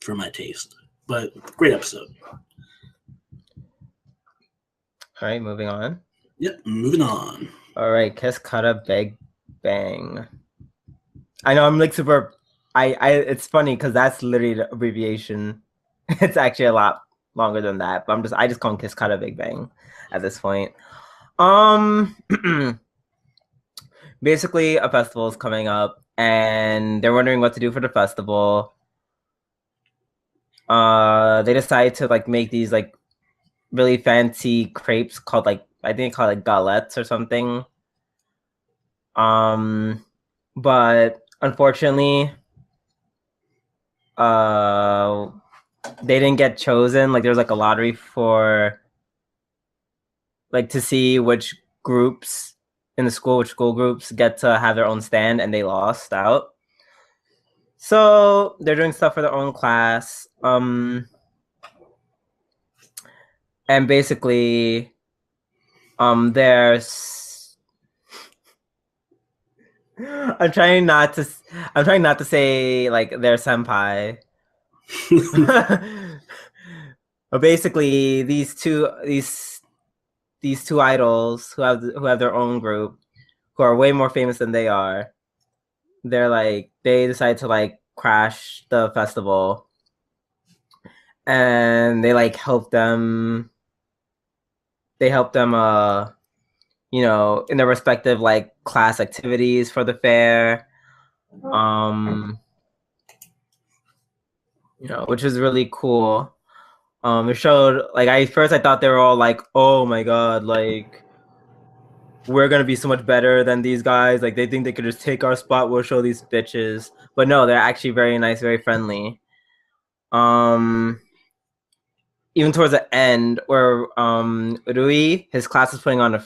Speaker 1: for my taste, but great episode.
Speaker 2: All right, moving on.
Speaker 1: Yep, moving on.
Speaker 2: All right, Kiss Cut a Big Bang. I know I'm like super it's funny because that's literally the abbreviation. It's actually a lot longer than that, but I just call him Kiskata Big Bang at this point. Basically, a festival is coming up, and they're wondering what to do for the festival. They decide to like make these like really fancy crepes called like I think called like galettes or something. But unfortunately, they didn't get chosen. Like there's like a lottery for like to see which groups in the school, which school groups get to have their own stand, and they lost out. So they're doing stuff for their own class. And basically, there's I'm trying not to say like their senpai. But basically, these two idols who have their own group, who are way more famous than they are, they decide to like crash the festival, and they like help them. They help them, you know, in their respective like class activities for the fair, you know, which is really cool. It showed like I thought they were all like, oh my god, like we're gonna be so much better than these guys. Like they think they could just take our spot. We'll show these bitches, but no, they're actually very nice, very friendly. Even towards the end, where Rui, his class is putting on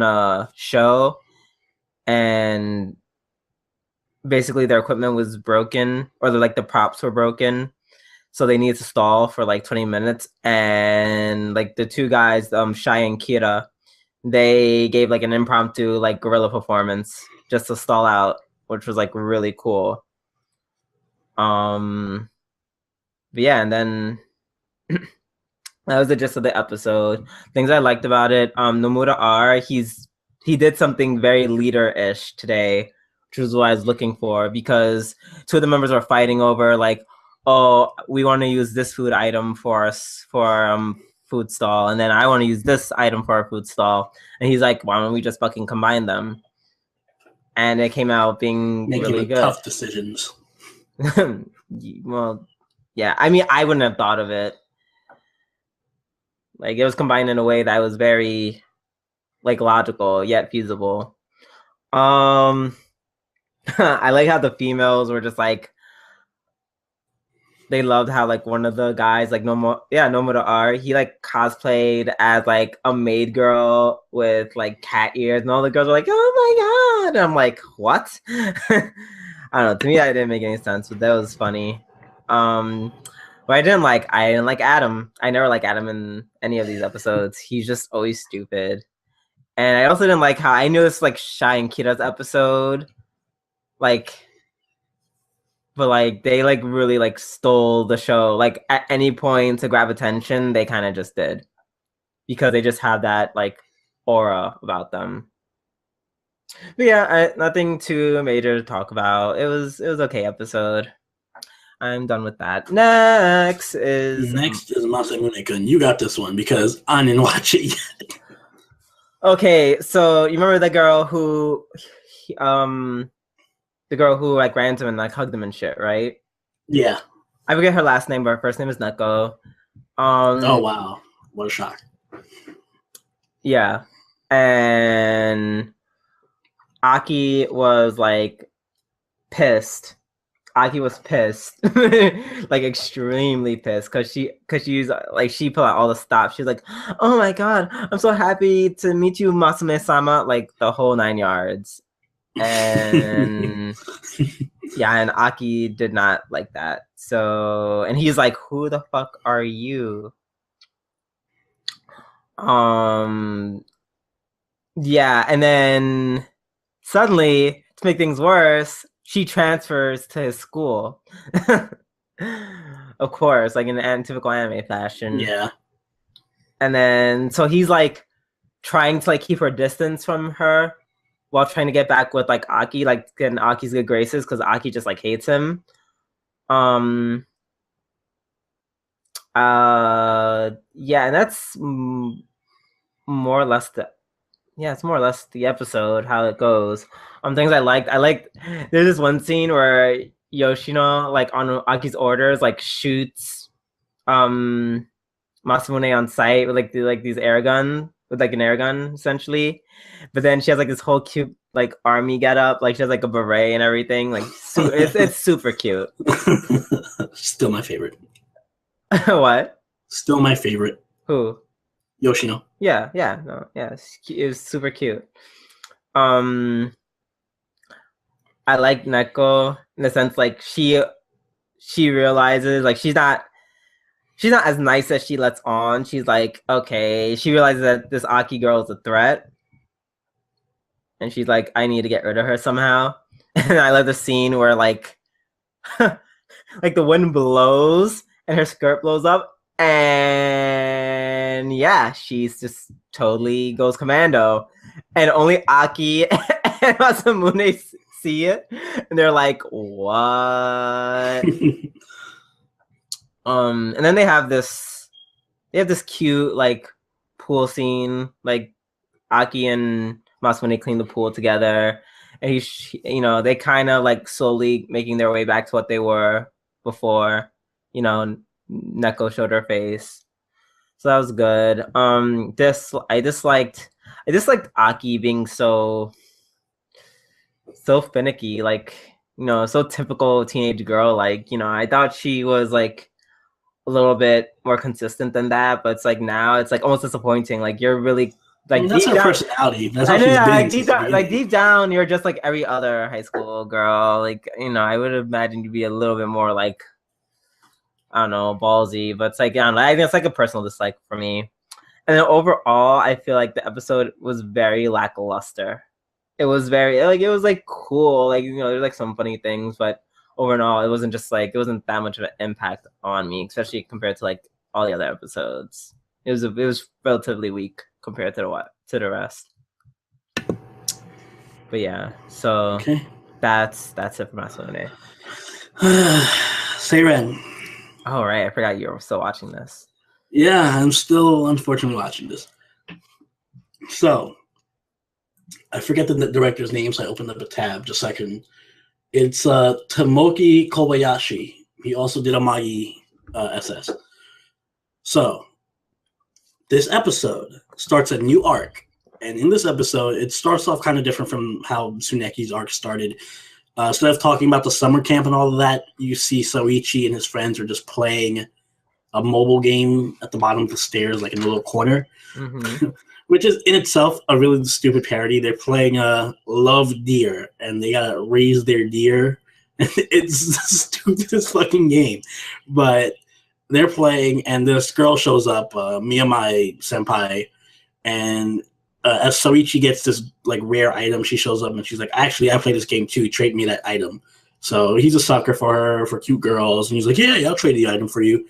Speaker 2: a show, and basically their equipment was broken, or the props were broken, so they needed to stall for like 20 minutes. And like the two guys, Shai and Kira, they gave like an impromptu like guerrilla performance just to stall out, which was like really cool. But yeah, and then. That was the gist of the episode. Things I liked about it. Nomura R, he did something very leader-ish today, which was what I was looking for, because two of the members were fighting over like, oh, we want to use this food item for food stall, and then I want to use this item for our food stall. And he's like, why don't we just fucking combine them? And it came out being really good.
Speaker 1: Tough decisions.
Speaker 2: Well, yeah. I mean, I wouldn't have thought of it. Like it was combined in a way that was very like logical yet feasible. I like how the females were just like they loved how like one of the guys like Nomura R, he like cosplayed as like a maid girl with like cat ears, and all the girls were like, oh my god. And I'm like, what? I don't know, to me that didn't make any sense, but that was funny. But I didn't like Adam. I never like Adam in any of these episodes. He's just always stupid. And I also didn't like how I knew this like Shai and Kira's episode, like, but like they like really like stole the show. Like at any point to grab attention, they kind of just did, because they just have that like aura about them. But yeah, nothing too major to talk about. It was okay episode. I'm done with that. Next is
Speaker 1: Masamune-Kun. You got this one because I didn't watch it yet.
Speaker 2: Okay, so you remember the girl who like ran to him and like hugged him and shit, right?
Speaker 1: Yeah.
Speaker 2: I forget her last name, but her first name is Neko.
Speaker 1: Oh wow, what a shock.
Speaker 2: Yeah, and Aki was like pissed. Aki was pissed, like extremely pissed, because she put out all the stops. She's like, "Oh my god, I'm so happy to meet you, Masume-sama," like the whole 9 yards. And yeah, and Aki did not like that. So, and he's like, "Who the fuck are you?" Yeah, and then suddenly, to make things worse, she transfers to his school. Of course, like in an typical anime fashion.
Speaker 1: Yeah.
Speaker 2: And then, so he's like trying to like keep her distance from her while trying to get back with like Aki, like getting Aki's good graces, because Aki just like hates him. Yeah, and that's more or less it's more or less the episode, how it goes. Things I liked. There's this one scene where Yoshino, like on Aki's orders, like shoots Masamune on sight with these air gun with like an air gun essentially. But then she has like this whole cute like army getup, like she has like a beret and everything. Like it's super cute.
Speaker 1: Still my favorite.
Speaker 2: What?
Speaker 1: Still my favorite.
Speaker 2: Who?
Speaker 1: Yoshino.
Speaker 2: Yeah, it was super cute. I like Neko in the sense like she realizes like she's not as nice as she lets on. She's like, okay, she realizes that this Aki girl is a threat, and she's like, I need to get rid of her somehow. And I love the scene where like like the wind blows and her skirt blows up, and yeah, she's just totally goes commando, and only Aki and Masamune see it, and they're like, what? And then they have this cute like pool scene, like Aki and Masamune clean the pool together, and they kind of like slowly making their way back to what they were before, Neko showed her face. So that was good. I disliked Aki being so finicky, like, so typical teenage girl. Like, I thought she was like a little bit more consistent than that, but it's like now it's like almost disappointing. Like you're really like
Speaker 1: that's her personality. That's how she's been.
Speaker 2: Deep down, you're just like every other high school girl. Like, I would imagine you'd be a little bit more like, I don't know, ballsy, but it's like, I don't know, I think it's like a personal dislike for me. And then overall, I feel like the episode was very lackluster. It was very like cool, like, there's like some funny things, but overall, it wasn't that much of an impact on me, especially compared to like all the other episodes. It was relatively weak compared to the rest. But yeah, so
Speaker 1: okay.
Speaker 2: That's it for Masamune.
Speaker 1: Seiren.
Speaker 2: Oh right, I forgot you were still watching this.
Speaker 1: Yeah, I'm still unfortunately watching this. So I forget the director's name, so I opened up a tab just so I can. It's Tomoki Kobayashi. He also did Amagi SS. So this episode starts a new arc, and in this episode, it starts off kind of different from how Tsuneki's arc started. Instead of talking about the summer camp and all of that, you see Soichi and his friends are just playing a mobile game at the bottom of the stairs, like in a little corner.
Speaker 2: Mm-hmm.
Speaker 1: Which is in itself a really stupid parody. They're playing Love Deer, and they gotta raise their deer. It's the stupidest fucking game. But they're playing, and this girl shows up, Miyamai Senpai, and as Soichi gets this like rare item, she shows up and she's like, actually, I play this game too. Trade me that item. So he's a sucker for her, for cute girls, and he's like, yeah, I'll trade the item for you.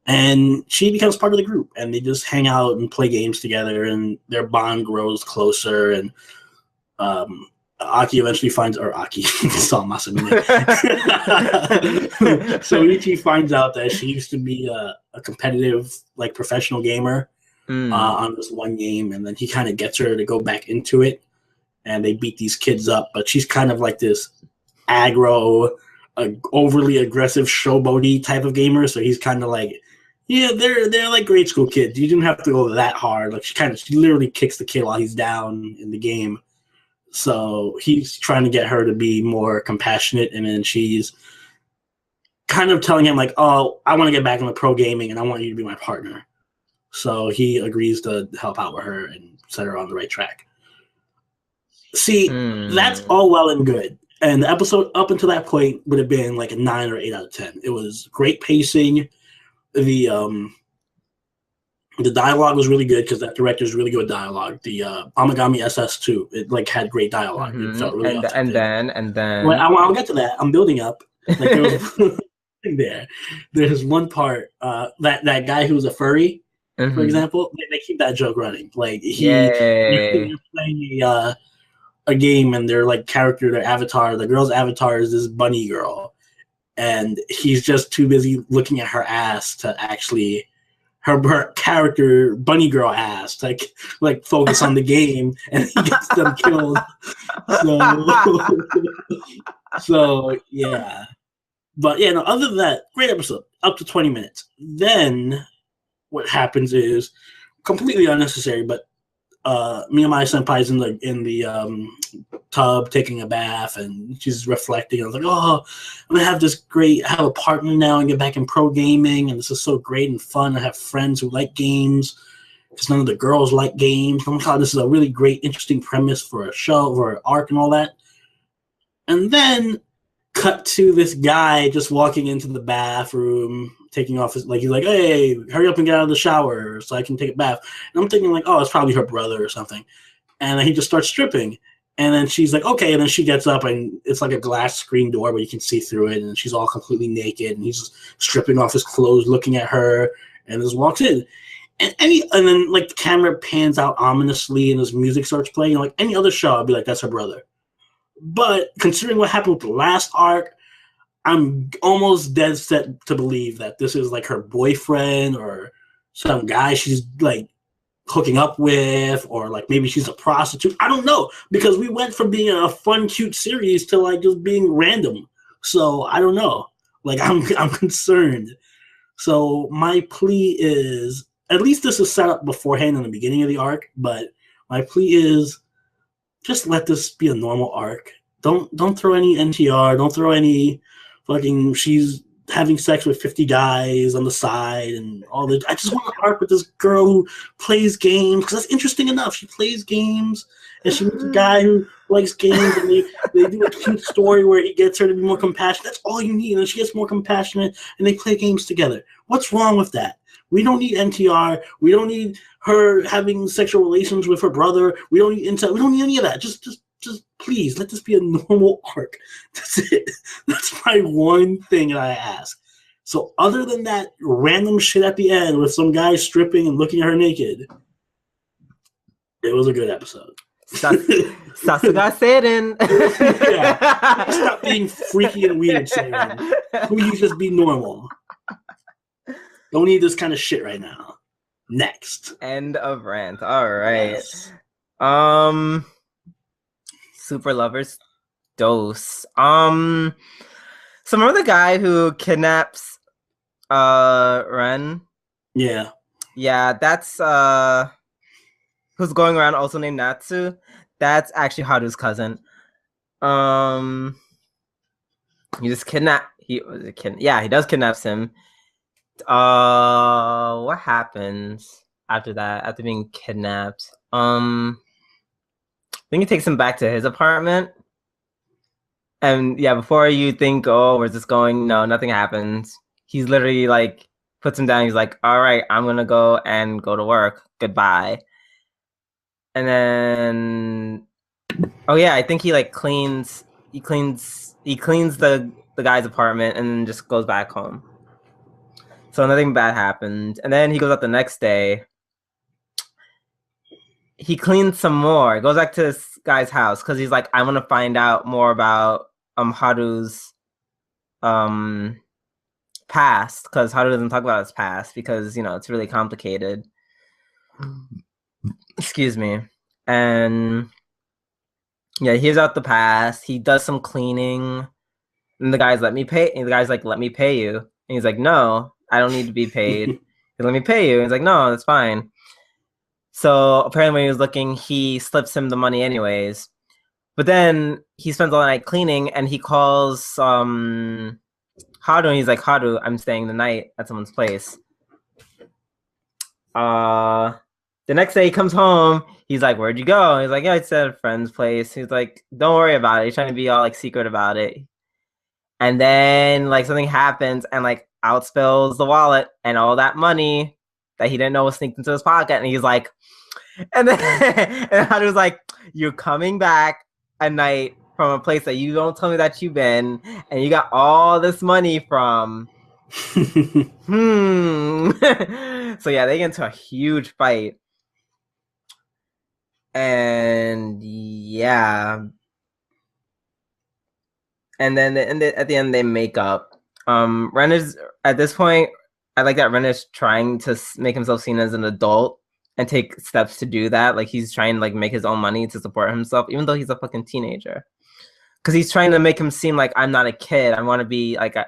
Speaker 1: And she becomes part of the group, and they just hang out and play games together, and their bond grows closer. And Aki eventually finds, or Aki, saw Masamune. Soichi finds out that she used to be a competitive, like, professional gamer on this one game, and then he kind of gets her to go back into it, and they beat these kids up. But she's kind of like this aggro, overly aggressive, showboaty type of gamer, so he's kind of like, yeah, they're like grade school kids. You didn't have to go that hard. Like she literally kicks the kid while he's down in the game. So he's trying to get her to be more compassionate, and then she's kind of telling him like, "Oh, I want to get back into pro gaming, and I want you to be my partner." So he agrees to help out with her and set her on the right track. See, that's all well and good. And the episode up until that point would have been like a 9 or 8 out of 10. It was great pacing. The dialogue was really good because that director's really good with dialogue. The Amagami SS2, it like had great dialogue. It felt really authentic.
Speaker 2: and then
Speaker 1: well, I'll get to that. I'm building up. Like there was there's one part that guy who was a furry, for example, they keep that joke running. Like they're playing a game, and their like character, their avatar, the girl's avatar is this bunny girl. and he's just too busy looking at her ass to actually her character bunny girl ass like focus on the game, and he gets them killed. So yeah. But yeah, no, other than that, great episode, up to 20 minutes. Then what happens is completely unnecessary, but Miyamai Senpai's in the tub taking a bath, and she's reflecting. I was like, oh, I'm gonna have a partner now and get back in pro gaming, and this is so great and fun. I have friends who like games because none of the girls like games. Oh my god, this is a really great, interesting premise for a show, for an arc, and all that. And then cut to this guy just walking into the bathroom, taking off his, like, he's like, hey, hurry up and get out of the shower so I can take a bath. And I'm thinking like, oh, it's probably her brother or something. And then he just starts stripping. And then she's like, okay. And then she gets up, and it's like a glass screen door where you can see through it. And she's all completely naked, and he's just stripping off his clothes, looking at her, and just walks in. And then like the camera pans out ominously, and his music starts playing. Like any other show, I'd be like, that's her brother. But considering what happened with the last arc, I'm almost dead set to believe that this is like her boyfriend or some guy she's like hooking up with, or like maybe she's a prostitute. I don't know, because we went from being a fun, cute series to like just being random. So I don't know. Like I'm concerned. So my plea is, at least this is set up beforehand in the beginning of the arc, but my plea is, just let this be a normal arc. Don't throw any NTR. Don't throw any fucking she's having sex with 50 guys on the side and all that. I just want an arc with this girl who plays games, because that's interesting enough. She plays games, and she meets a guy who likes games, and they do a cute story where he gets her to be more compassionate. That's all you need. And she gets more compassionate, and they play games together. What's wrong with that? We don't need NTR. We don't need her having sexual relations with her brother. We don't need intel. We don't need any of that. Just please let this be a normal arc. That's it. That's my one thing that I ask. So other than that random shit at the end with some guy stripping and looking at her naked, it was a good episode.
Speaker 2: Sasuga Seiren.
Speaker 1: Yeah. Stop being freaky and weird, Seiren. Please just be normal. Don't need this kind of shit right now. Next.
Speaker 2: End of rant. All right.
Speaker 1: Yes.
Speaker 2: Super Lovers Dose. So remember the guy who kidnaps Ren?
Speaker 1: Yeah.
Speaker 2: Yeah, that's who's going around also named Natsu. That's actually Haru's cousin. He just he does kidnaps him. What happens after that? After being kidnapped? I think he takes him back to his apartment. And yeah, before you think, oh, where's this going? No, nothing happens. He's literally like puts him down. He's like, all right, I'm gonna go to work. Goodbye. And then, oh yeah, I think he like cleans the guy's apartment and then just goes back home. So nothing bad happened. And then he goes out the next day. He cleans some more. He goes back to this guy's house because he's like, I want to find out more about Haru's past, because Haru doesn't talk about his past because, you know, it's really complicated. Excuse me. And yeah, he hears out the past. He does some cleaning. And the guy's let me pay you. And he's like, no, I don't need to be paid. Let me pay you. And he's like, no, that's fine. So apparently when he was looking, he slips him the money anyways. But then he spends all night cleaning, and he calls Haru, and he's like, Haru, I'm staying the night at someone's place. The next day he comes home, he's like, where'd you go? He's like, yeah, I said a friend's place. He's like, don't worry about it. He's trying to be all like secret about it. And then like something happens, and like out spills the wallet and all that money that he didn't know was sneaked into his pocket. And he's like, and then and Haru's like, you're coming back at night from a place that you don't tell me that you've been, and you got all this money from. So yeah, they get into a huge fight. And yeah. And then at the end they make up. Ren is at this point. I like that Ren is trying to make himself seen as an adult and take steps to do that. Like he's trying to like make his own money to support himself, even though he's a fucking teenager. Because he's trying to make him seem like I'm not a kid. I want to be like I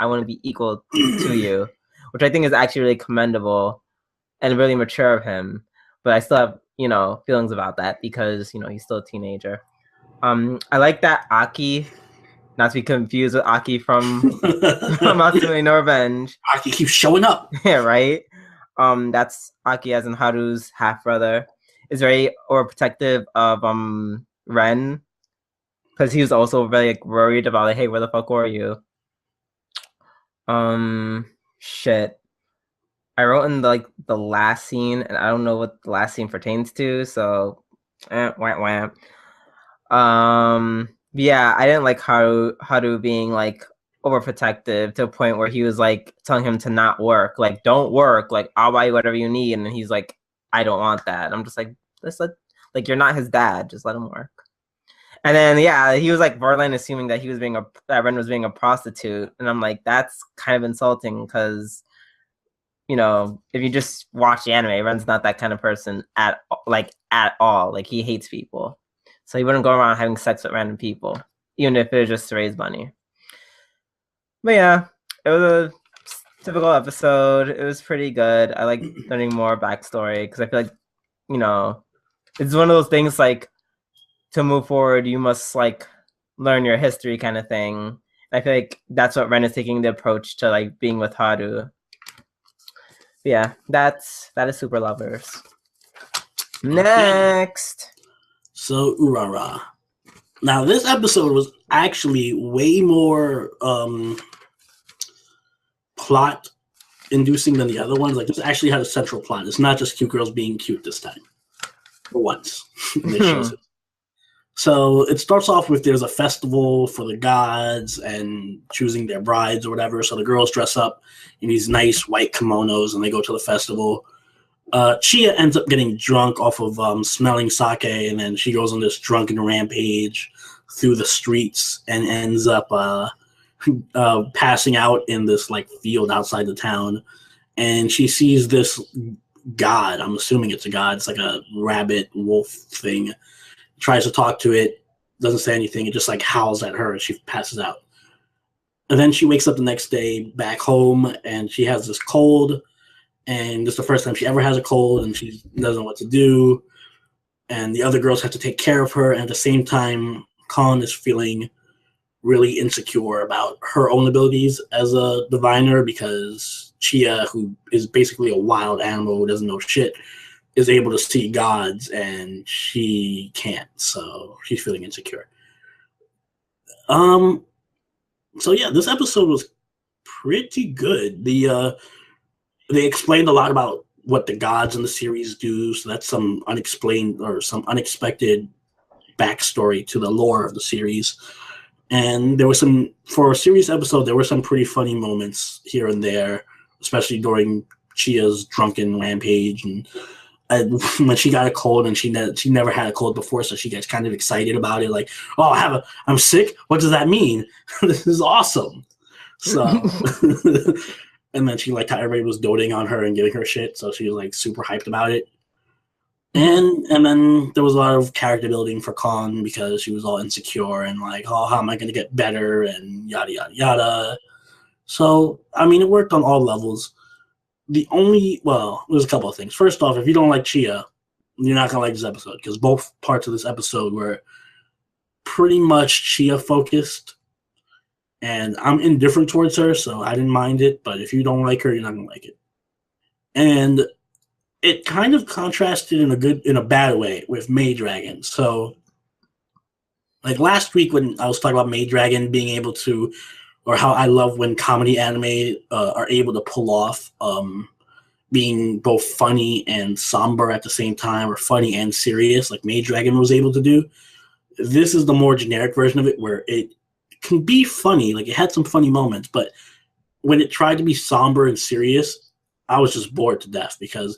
Speaker 2: want to be equal to you, which I think is actually really commendable and really mature of him. But I still have feelings about that because he's still a teenager. I like that Aki, not to be confused with Aki from Masamune-No Revenge.
Speaker 1: Aki keeps showing up.
Speaker 2: Yeah, right. That's Aki as in Haru's half brother. Is very overprotective of Ren, because he was also very like worried about like, hey, where the fuck were you? Shit. I wrote in the last scene, and I don't know what the last scene pertains to, so wah. Yeah, I didn't like Haru being like overprotective to a point where he was like telling him to not work, like don't work, like I'll buy you whatever you need, and then he's like, I don't want that. I'm just like, like you're not his dad, just let him work. And then yeah, he was like borderline assuming that that Ren was being a prostitute, and I'm like, that's kind of insulting because if you just watch the anime, Ren's not that kind of person at all. Like he hates people. So he wouldn't go around having sex with random people, even if it was just to raise money. But yeah, it was a typical episode. It was pretty good. I like learning more backstory because I feel like, it's one of those things like to move forward, you must like learn your history kind of thing. I feel like that's what Ren is taking the approach to like being with Haru. But yeah, that is Super Lovers. Next.
Speaker 1: So Urara. Now this episode was actually way more plot inducing than the other ones. Like this actually had a central plot. It's not just cute girls being cute this time. For once. So it starts off with there's a festival for the gods and choosing their brides or whatever. So the girls dress up in these nice white kimonos and they go to the festival. Chia ends up getting drunk off of smelling sake, and then she goes on this drunken rampage through the streets and ends up passing out in this like field outside the town. And she sees this god. I'm assuming it's a god. It's like a rabbit wolf thing. Tries to talk to it, doesn't say anything. It just like howls at her and she passes out. And then she wakes up the next day back home and she has this cold. And this is the first time she ever has a cold and she doesn't know what to do. And the other girls have to take care of her. And at the same time, Kon is feeling really insecure about her own abilities as a diviner because Chia, who is basically a wild animal who doesn't know shit, is able to see gods and she can't. So she's feeling insecure. So yeah, this episode was pretty good. They explained a lot about what the gods in the series do, so that's some unexplained or some unexpected backstory to the lore of the series. And there was for a series episode, there were some pretty funny moments here and there, especially during Chia's drunken rampage and when she got a cold and she never had a cold before, so she gets kind of excited about it, like, oh, I'm sick? What does that mean? This is awesome. So and then she liked how everybody was doting on her and giving her shit, so she was like super hyped about it. And then there was a lot of character building for Kon because she was all insecure and like, oh, how am I going to get better and yada yada yada. So I mean, it worked on all levels. There's a couple of things. First off, if you don't like Chia, you're not gonna like this episode because both parts of this episode were pretty much Chia focused. And I'm indifferent towards her, so I didn't mind it. But if you don't like her, you're not gonna like it. And it kind of contrasted in a bad way with Maid Dragon. So, like last week when I was talking about Maid Dragon being able to, or how I love when comedy anime are able to pull off being both funny and somber at the same time, or funny and serious, like Maid Dragon was able to do. This is the more generic version of it, where it can be funny, like it had some funny moments, but when it tried to be somber and serious, I was just bored to death because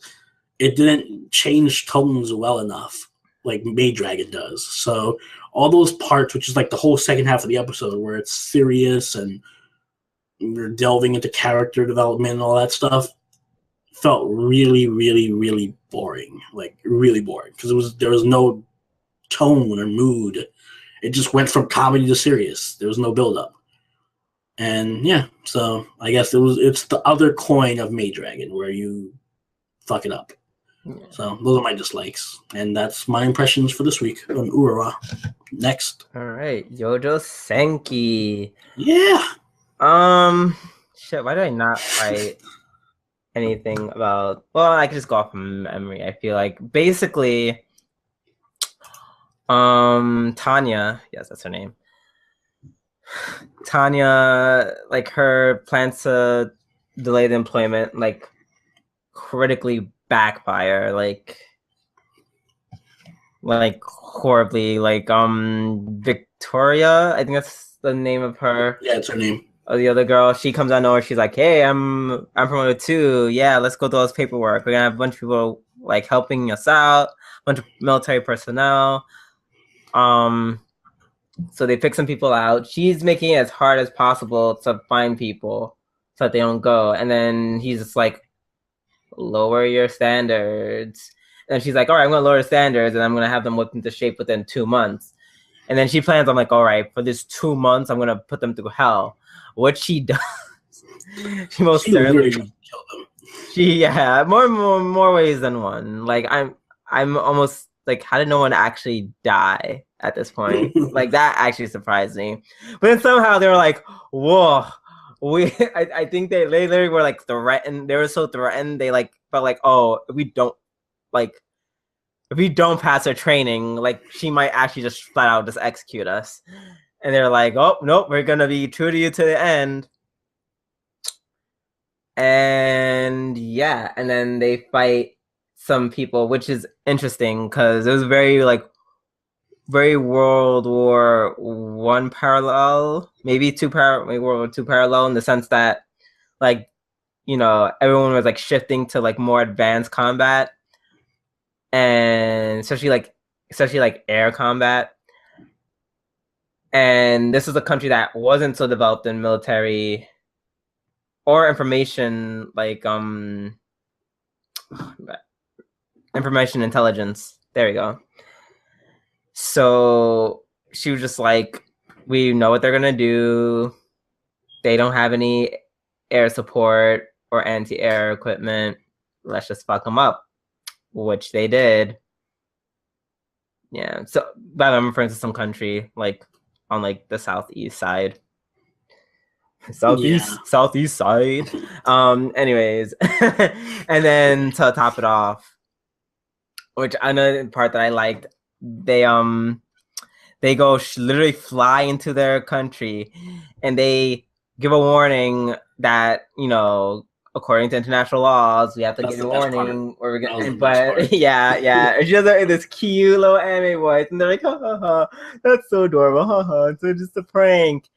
Speaker 1: it didn't change tones well enough like Maid Dragon does. So all those parts, which is like the whole second half of the episode where it's serious and we're delving into character development and all that stuff, felt really, really, really boring. Like really boring because there was no tone or mood. It just went from comedy to serious. There was no build up. And yeah, so I guess it's the other coin of Maid Dragon where you fuck it up. Yeah. So those are my dislikes, and that's my impressions for this week on Urara. Next.
Speaker 2: All right, Yojo Senki.
Speaker 1: Yeah.
Speaker 2: Shit. Why did I not write anything about? Well, I could just go off from memory. I feel like basically, Tanya. Yes, that's her name. Tanya, like her plans to delay the employment, like critically backfire, like horribly, like Victoria, I think that's the name of her.
Speaker 1: Yeah, it's her name.
Speaker 2: The other girl, she comes out of nowhere, she's like, hey, I'm promoted too. Yeah, let's go do all this paperwork. We're gonna have a bunch of people like helping us out, a bunch of military personnel. So they pick some people out. She's making it as hard as possible to find people so that they don't go. And then he's just like, lower your standards. And she's like, all right, I'm going to lower the standards and I'm going to have them whipped into shape within 2 months. And then she plans on like, all right, for this 2 months, I'm going to put them through hell. What she does, she most certainly
Speaker 1: kill them.
Speaker 2: Yeah, more ways than one. Like I'm almost like, how did no one actually die at this point? Like that actually surprised me. But then somehow they were like, whoa, I think they literally were like threatened. They were so threatened. They like felt like, oh, if we don't pass our training, like she might actually just flat out just execute us. And they're like, oh nope, we're gonna be true to you to the end. And yeah, and then they fight some people, which is interesting because it was very World War I parallel, maybe maybe World War II parallel, in the sense that like, you know, everyone was like shifting to like more advanced combat, and especially like air combat. And this is a country that wasn't so developed in military or information, like information intelligence. There we go. So she was just like, we know what they're gonna do. They don't have any air support or anti-air equipment. Let's just fuck them up, which they did. Yeah. So, but I'm referring to some country like on like the southeast side. Southeast side. Anyways, and then to top it off, which another part that I liked, they go literally fly into their country, and they give a warning that, you know, according to international laws, we have to give a warning where we're gonna. But yeah, it's just this cute little anime voice, and they're like, ha ha ha, that's so adorable, ha ha. It's just a prank.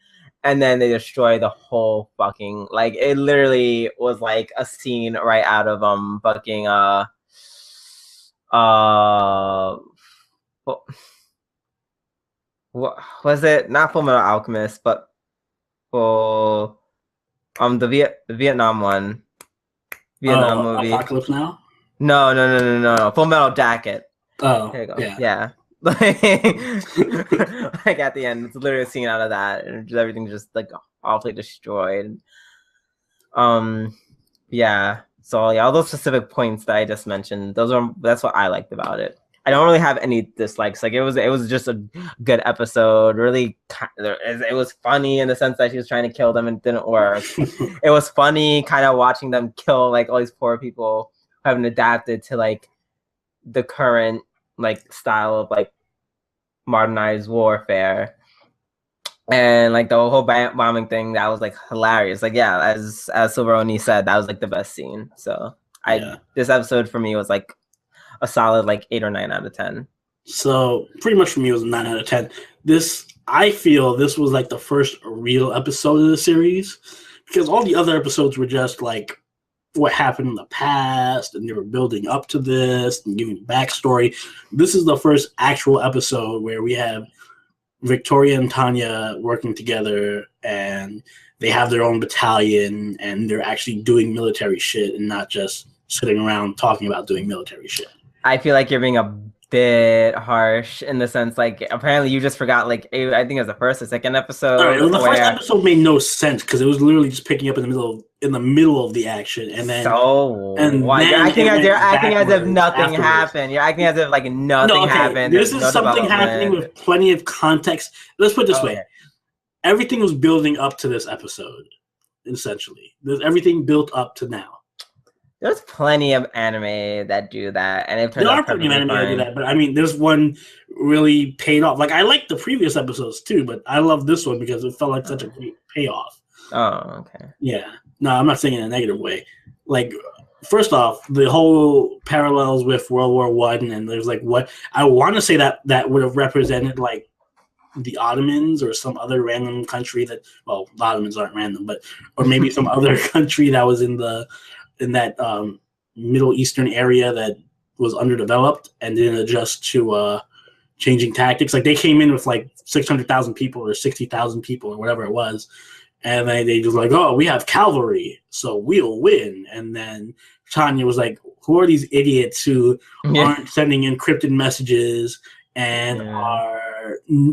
Speaker 2: And then they destroy the whole fucking, like, it literally was like a scene right out of fucking what was it? Not Fullmetal Alchemist, but for the Vietnam one, Vietnam movie.
Speaker 1: Apocalypse Now?
Speaker 2: No. Fullmetal Jacket.
Speaker 1: Oh,
Speaker 2: there you go.
Speaker 1: Yeah.
Speaker 2: Like at the end, it's literally a scene out of that, and everything's just like awfully destroyed. Yeah. So yeah, all those specific points that I just mentioned, that's what I liked about it. I don't really have any dislikes. Like it was just a good episode. Really, it was funny in the sense that she was trying to kill them and it didn't work. It was funny, kind of watching them kill like all these poor people who haven't adapted to like the current like style of like modernized warfare, and like the whole bombing thing, that was like hilarious. Like yeah, as Silveroni said, that was like the best scene. So this episode for me was like a solid like 8 or 9 out of 10.
Speaker 1: So pretty much for me it was a 9 out of 10. I feel this was like the first real episode of the series, because all the other episodes were just like what happened in the past, and they were building up to this and giving backstory. This is the first actual episode where we have Victoria and Tanya working together, and they have their own battalion, and they're actually doing military shit and not just sitting around talking about doing military shit.
Speaker 2: I feel like you're being a bit harsh in the sense, like, apparently you just forgot, like, I think it was the first or second episode.
Speaker 1: All right, well, the first episode made no sense because it was literally just picking up in the middle of the action, and then
Speaker 2: you're acting as if nothing happened. You're acting as if like nothing happened.
Speaker 1: This is something happening with plenty of context. Let's put it this way: everything was building up to this episode. Essentially, there's everything built up to now.
Speaker 2: There's plenty of anime that do that, and
Speaker 1: there are plenty of anime that do that. But I mean, there's one really paid off. Like I like the previous episodes too, but I love this one because it felt like such a great payoff.
Speaker 2: Oh, okay.
Speaker 1: Yeah. No, I'm not saying it in a negative way. Like, first off, the whole parallels with World War One, and there's like what I want to say that would have represented like the Ottomans or some other random country that, well, the Ottomans aren't random, but or maybe some other country that was in that Middle Eastern area that was underdeveloped and didn't adjust to changing tactics. Like they came in with like 600,000 people or 60,000 people or whatever it was. And then they just like, oh, we have cavalry, so we'll win. And then Tanya was like, who are these idiots who aren't sending encrypted messages and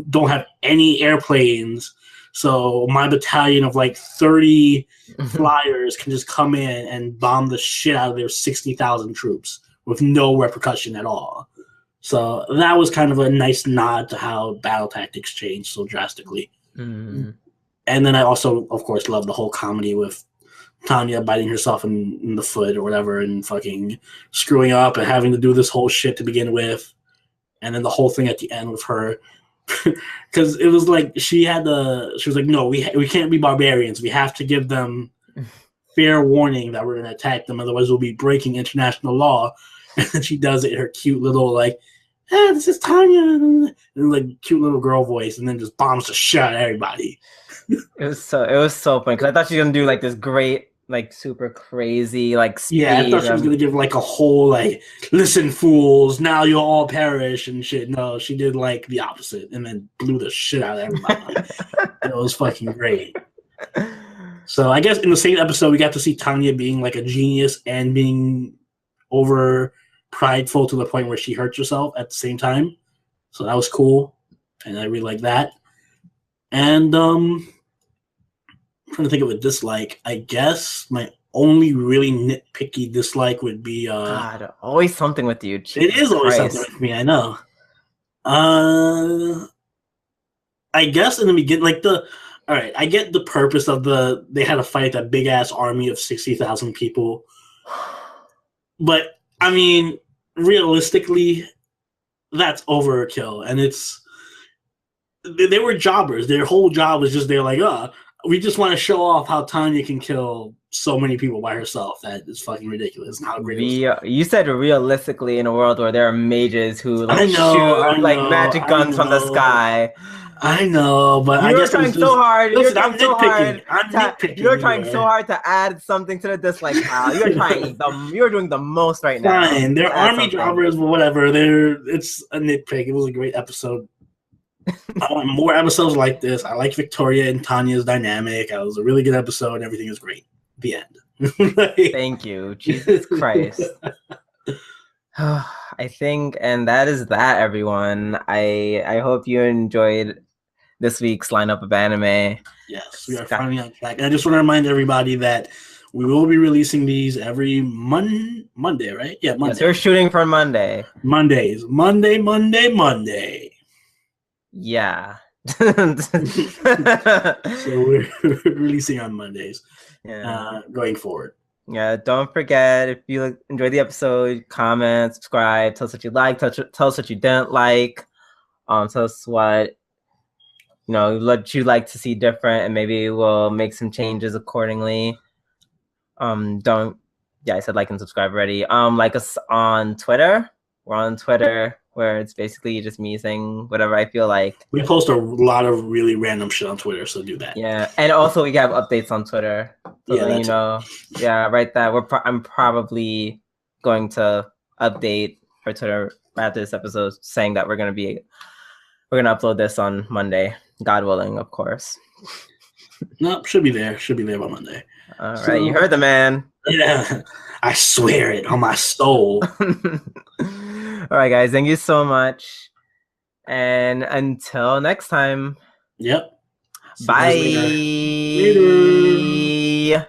Speaker 1: don't have any airplanes? So my battalion of like 30 flyers can just come in and bomb the shit out of their 60,000 troops with no repercussion at all. So that was kind of a nice nod to how battle tactics changed so drastically.
Speaker 2: Mm.
Speaker 1: And then I also, of course, love the whole comedy with Tanya biting herself in the foot or whatever and fucking screwing up and having to do this whole shit to begin with. And then the whole thing at the end with her. Because it was like she was like, no, we can't be barbarians. We have to give them fair warning that we're going to attack them. Otherwise, we'll be breaking international law. And then she does it in her cute little, like, hey, this is Tanya. And like cute little girl voice. And then just bombs the shit out of everybody.
Speaker 2: It was so funny because I thought she was gonna do like this great, like super crazy, like speed.
Speaker 1: Yeah, I thought she was gonna give like a whole like, listen, fools, now you'll all perish and shit. No, she did like the opposite and then blew the shit out of everybody. It was fucking great. So I guess in the same episode we got to see Tanya being like a genius and being over prideful to the point where she hurts herself at the same time. So that was cool, and I really like that. And I'm trying to think of a dislike. I guess my only really nitpicky dislike would be
Speaker 2: God, always something with you. Jesus
Speaker 1: it is always
Speaker 2: Christ.
Speaker 1: something with me, I know. I guess in the beginning, like alright, I get the purpose of they had to fight that big ass army of 60,000 people. But I mean, realistically, that's overkill, and they were jobbers. Their whole job was just they're like, we just want to show off how Tanya can kill so many people by herself. That is fucking ridiculous. And how great
Speaker 2: you said realistically in a world where there are mages who like
Speaker 1: shoot
Speaker 2: like magic guns from the sky.
Speaker 1: I know, but I guess
Speaker 2: trying so hard.
Speaker 1: Listen, I'm nitpicking.
Speaker 2: You're trying so hard to add something to the dislike pile. You're doing the most right now.
Speaker 1: Fine, they're army jobbers, but whatever. It's a nitpick. It was a great episode. I want more episodes like this. I like Victoria and Tanya's dynamic. It was a really good episode. Everything is great. The end.
Speaker 2: Thank you. Jesus Christ. I think, and that is that, everyone. I hope you enjoyed this week's lineup of anime.
Speaker 1: Yes, we are finally on track. And I just want to remind everybody that we will be releasing these every Monday, right? Yeah, Monday.
Speaker 2: Yes, we're shooting for Monday.
Speaker 1: Mondays. Monday. Yeah. So we're releasing on Mondays going forward.
Speaker 2: Yeah, don't forget, if you enjoyed the episode, comment, subscribe, tell us what you like, tell us what you didn't like, tell us what you'd like to see different, and maybe we'll make some changes accordingly. I said like and subscribe already. Like us on Twitter. We're on Twitter, where it's basically just me saying whatever I feel like.
Speaker 1: We post a lot of really random shit on Twitter, so do that.
Speaker 2: Yeah, and also we have updates on Twitter. So right there. I'm probably going to update our Twitter after this episode, saying that we're going to be We're gonna upload this on Monday, God willing, of course.
Speaker 1: Nope, should be there. Should be there by Monday.
Speaker 2: All right, you heard the man.
Speaker 1: Yeah, I swear it on my soul.
Speaker 2: All right, guys, thank you so much. And until next time.
Speaker 1: Yep.
Speaker 2: Bye.
Speaker 1: Later.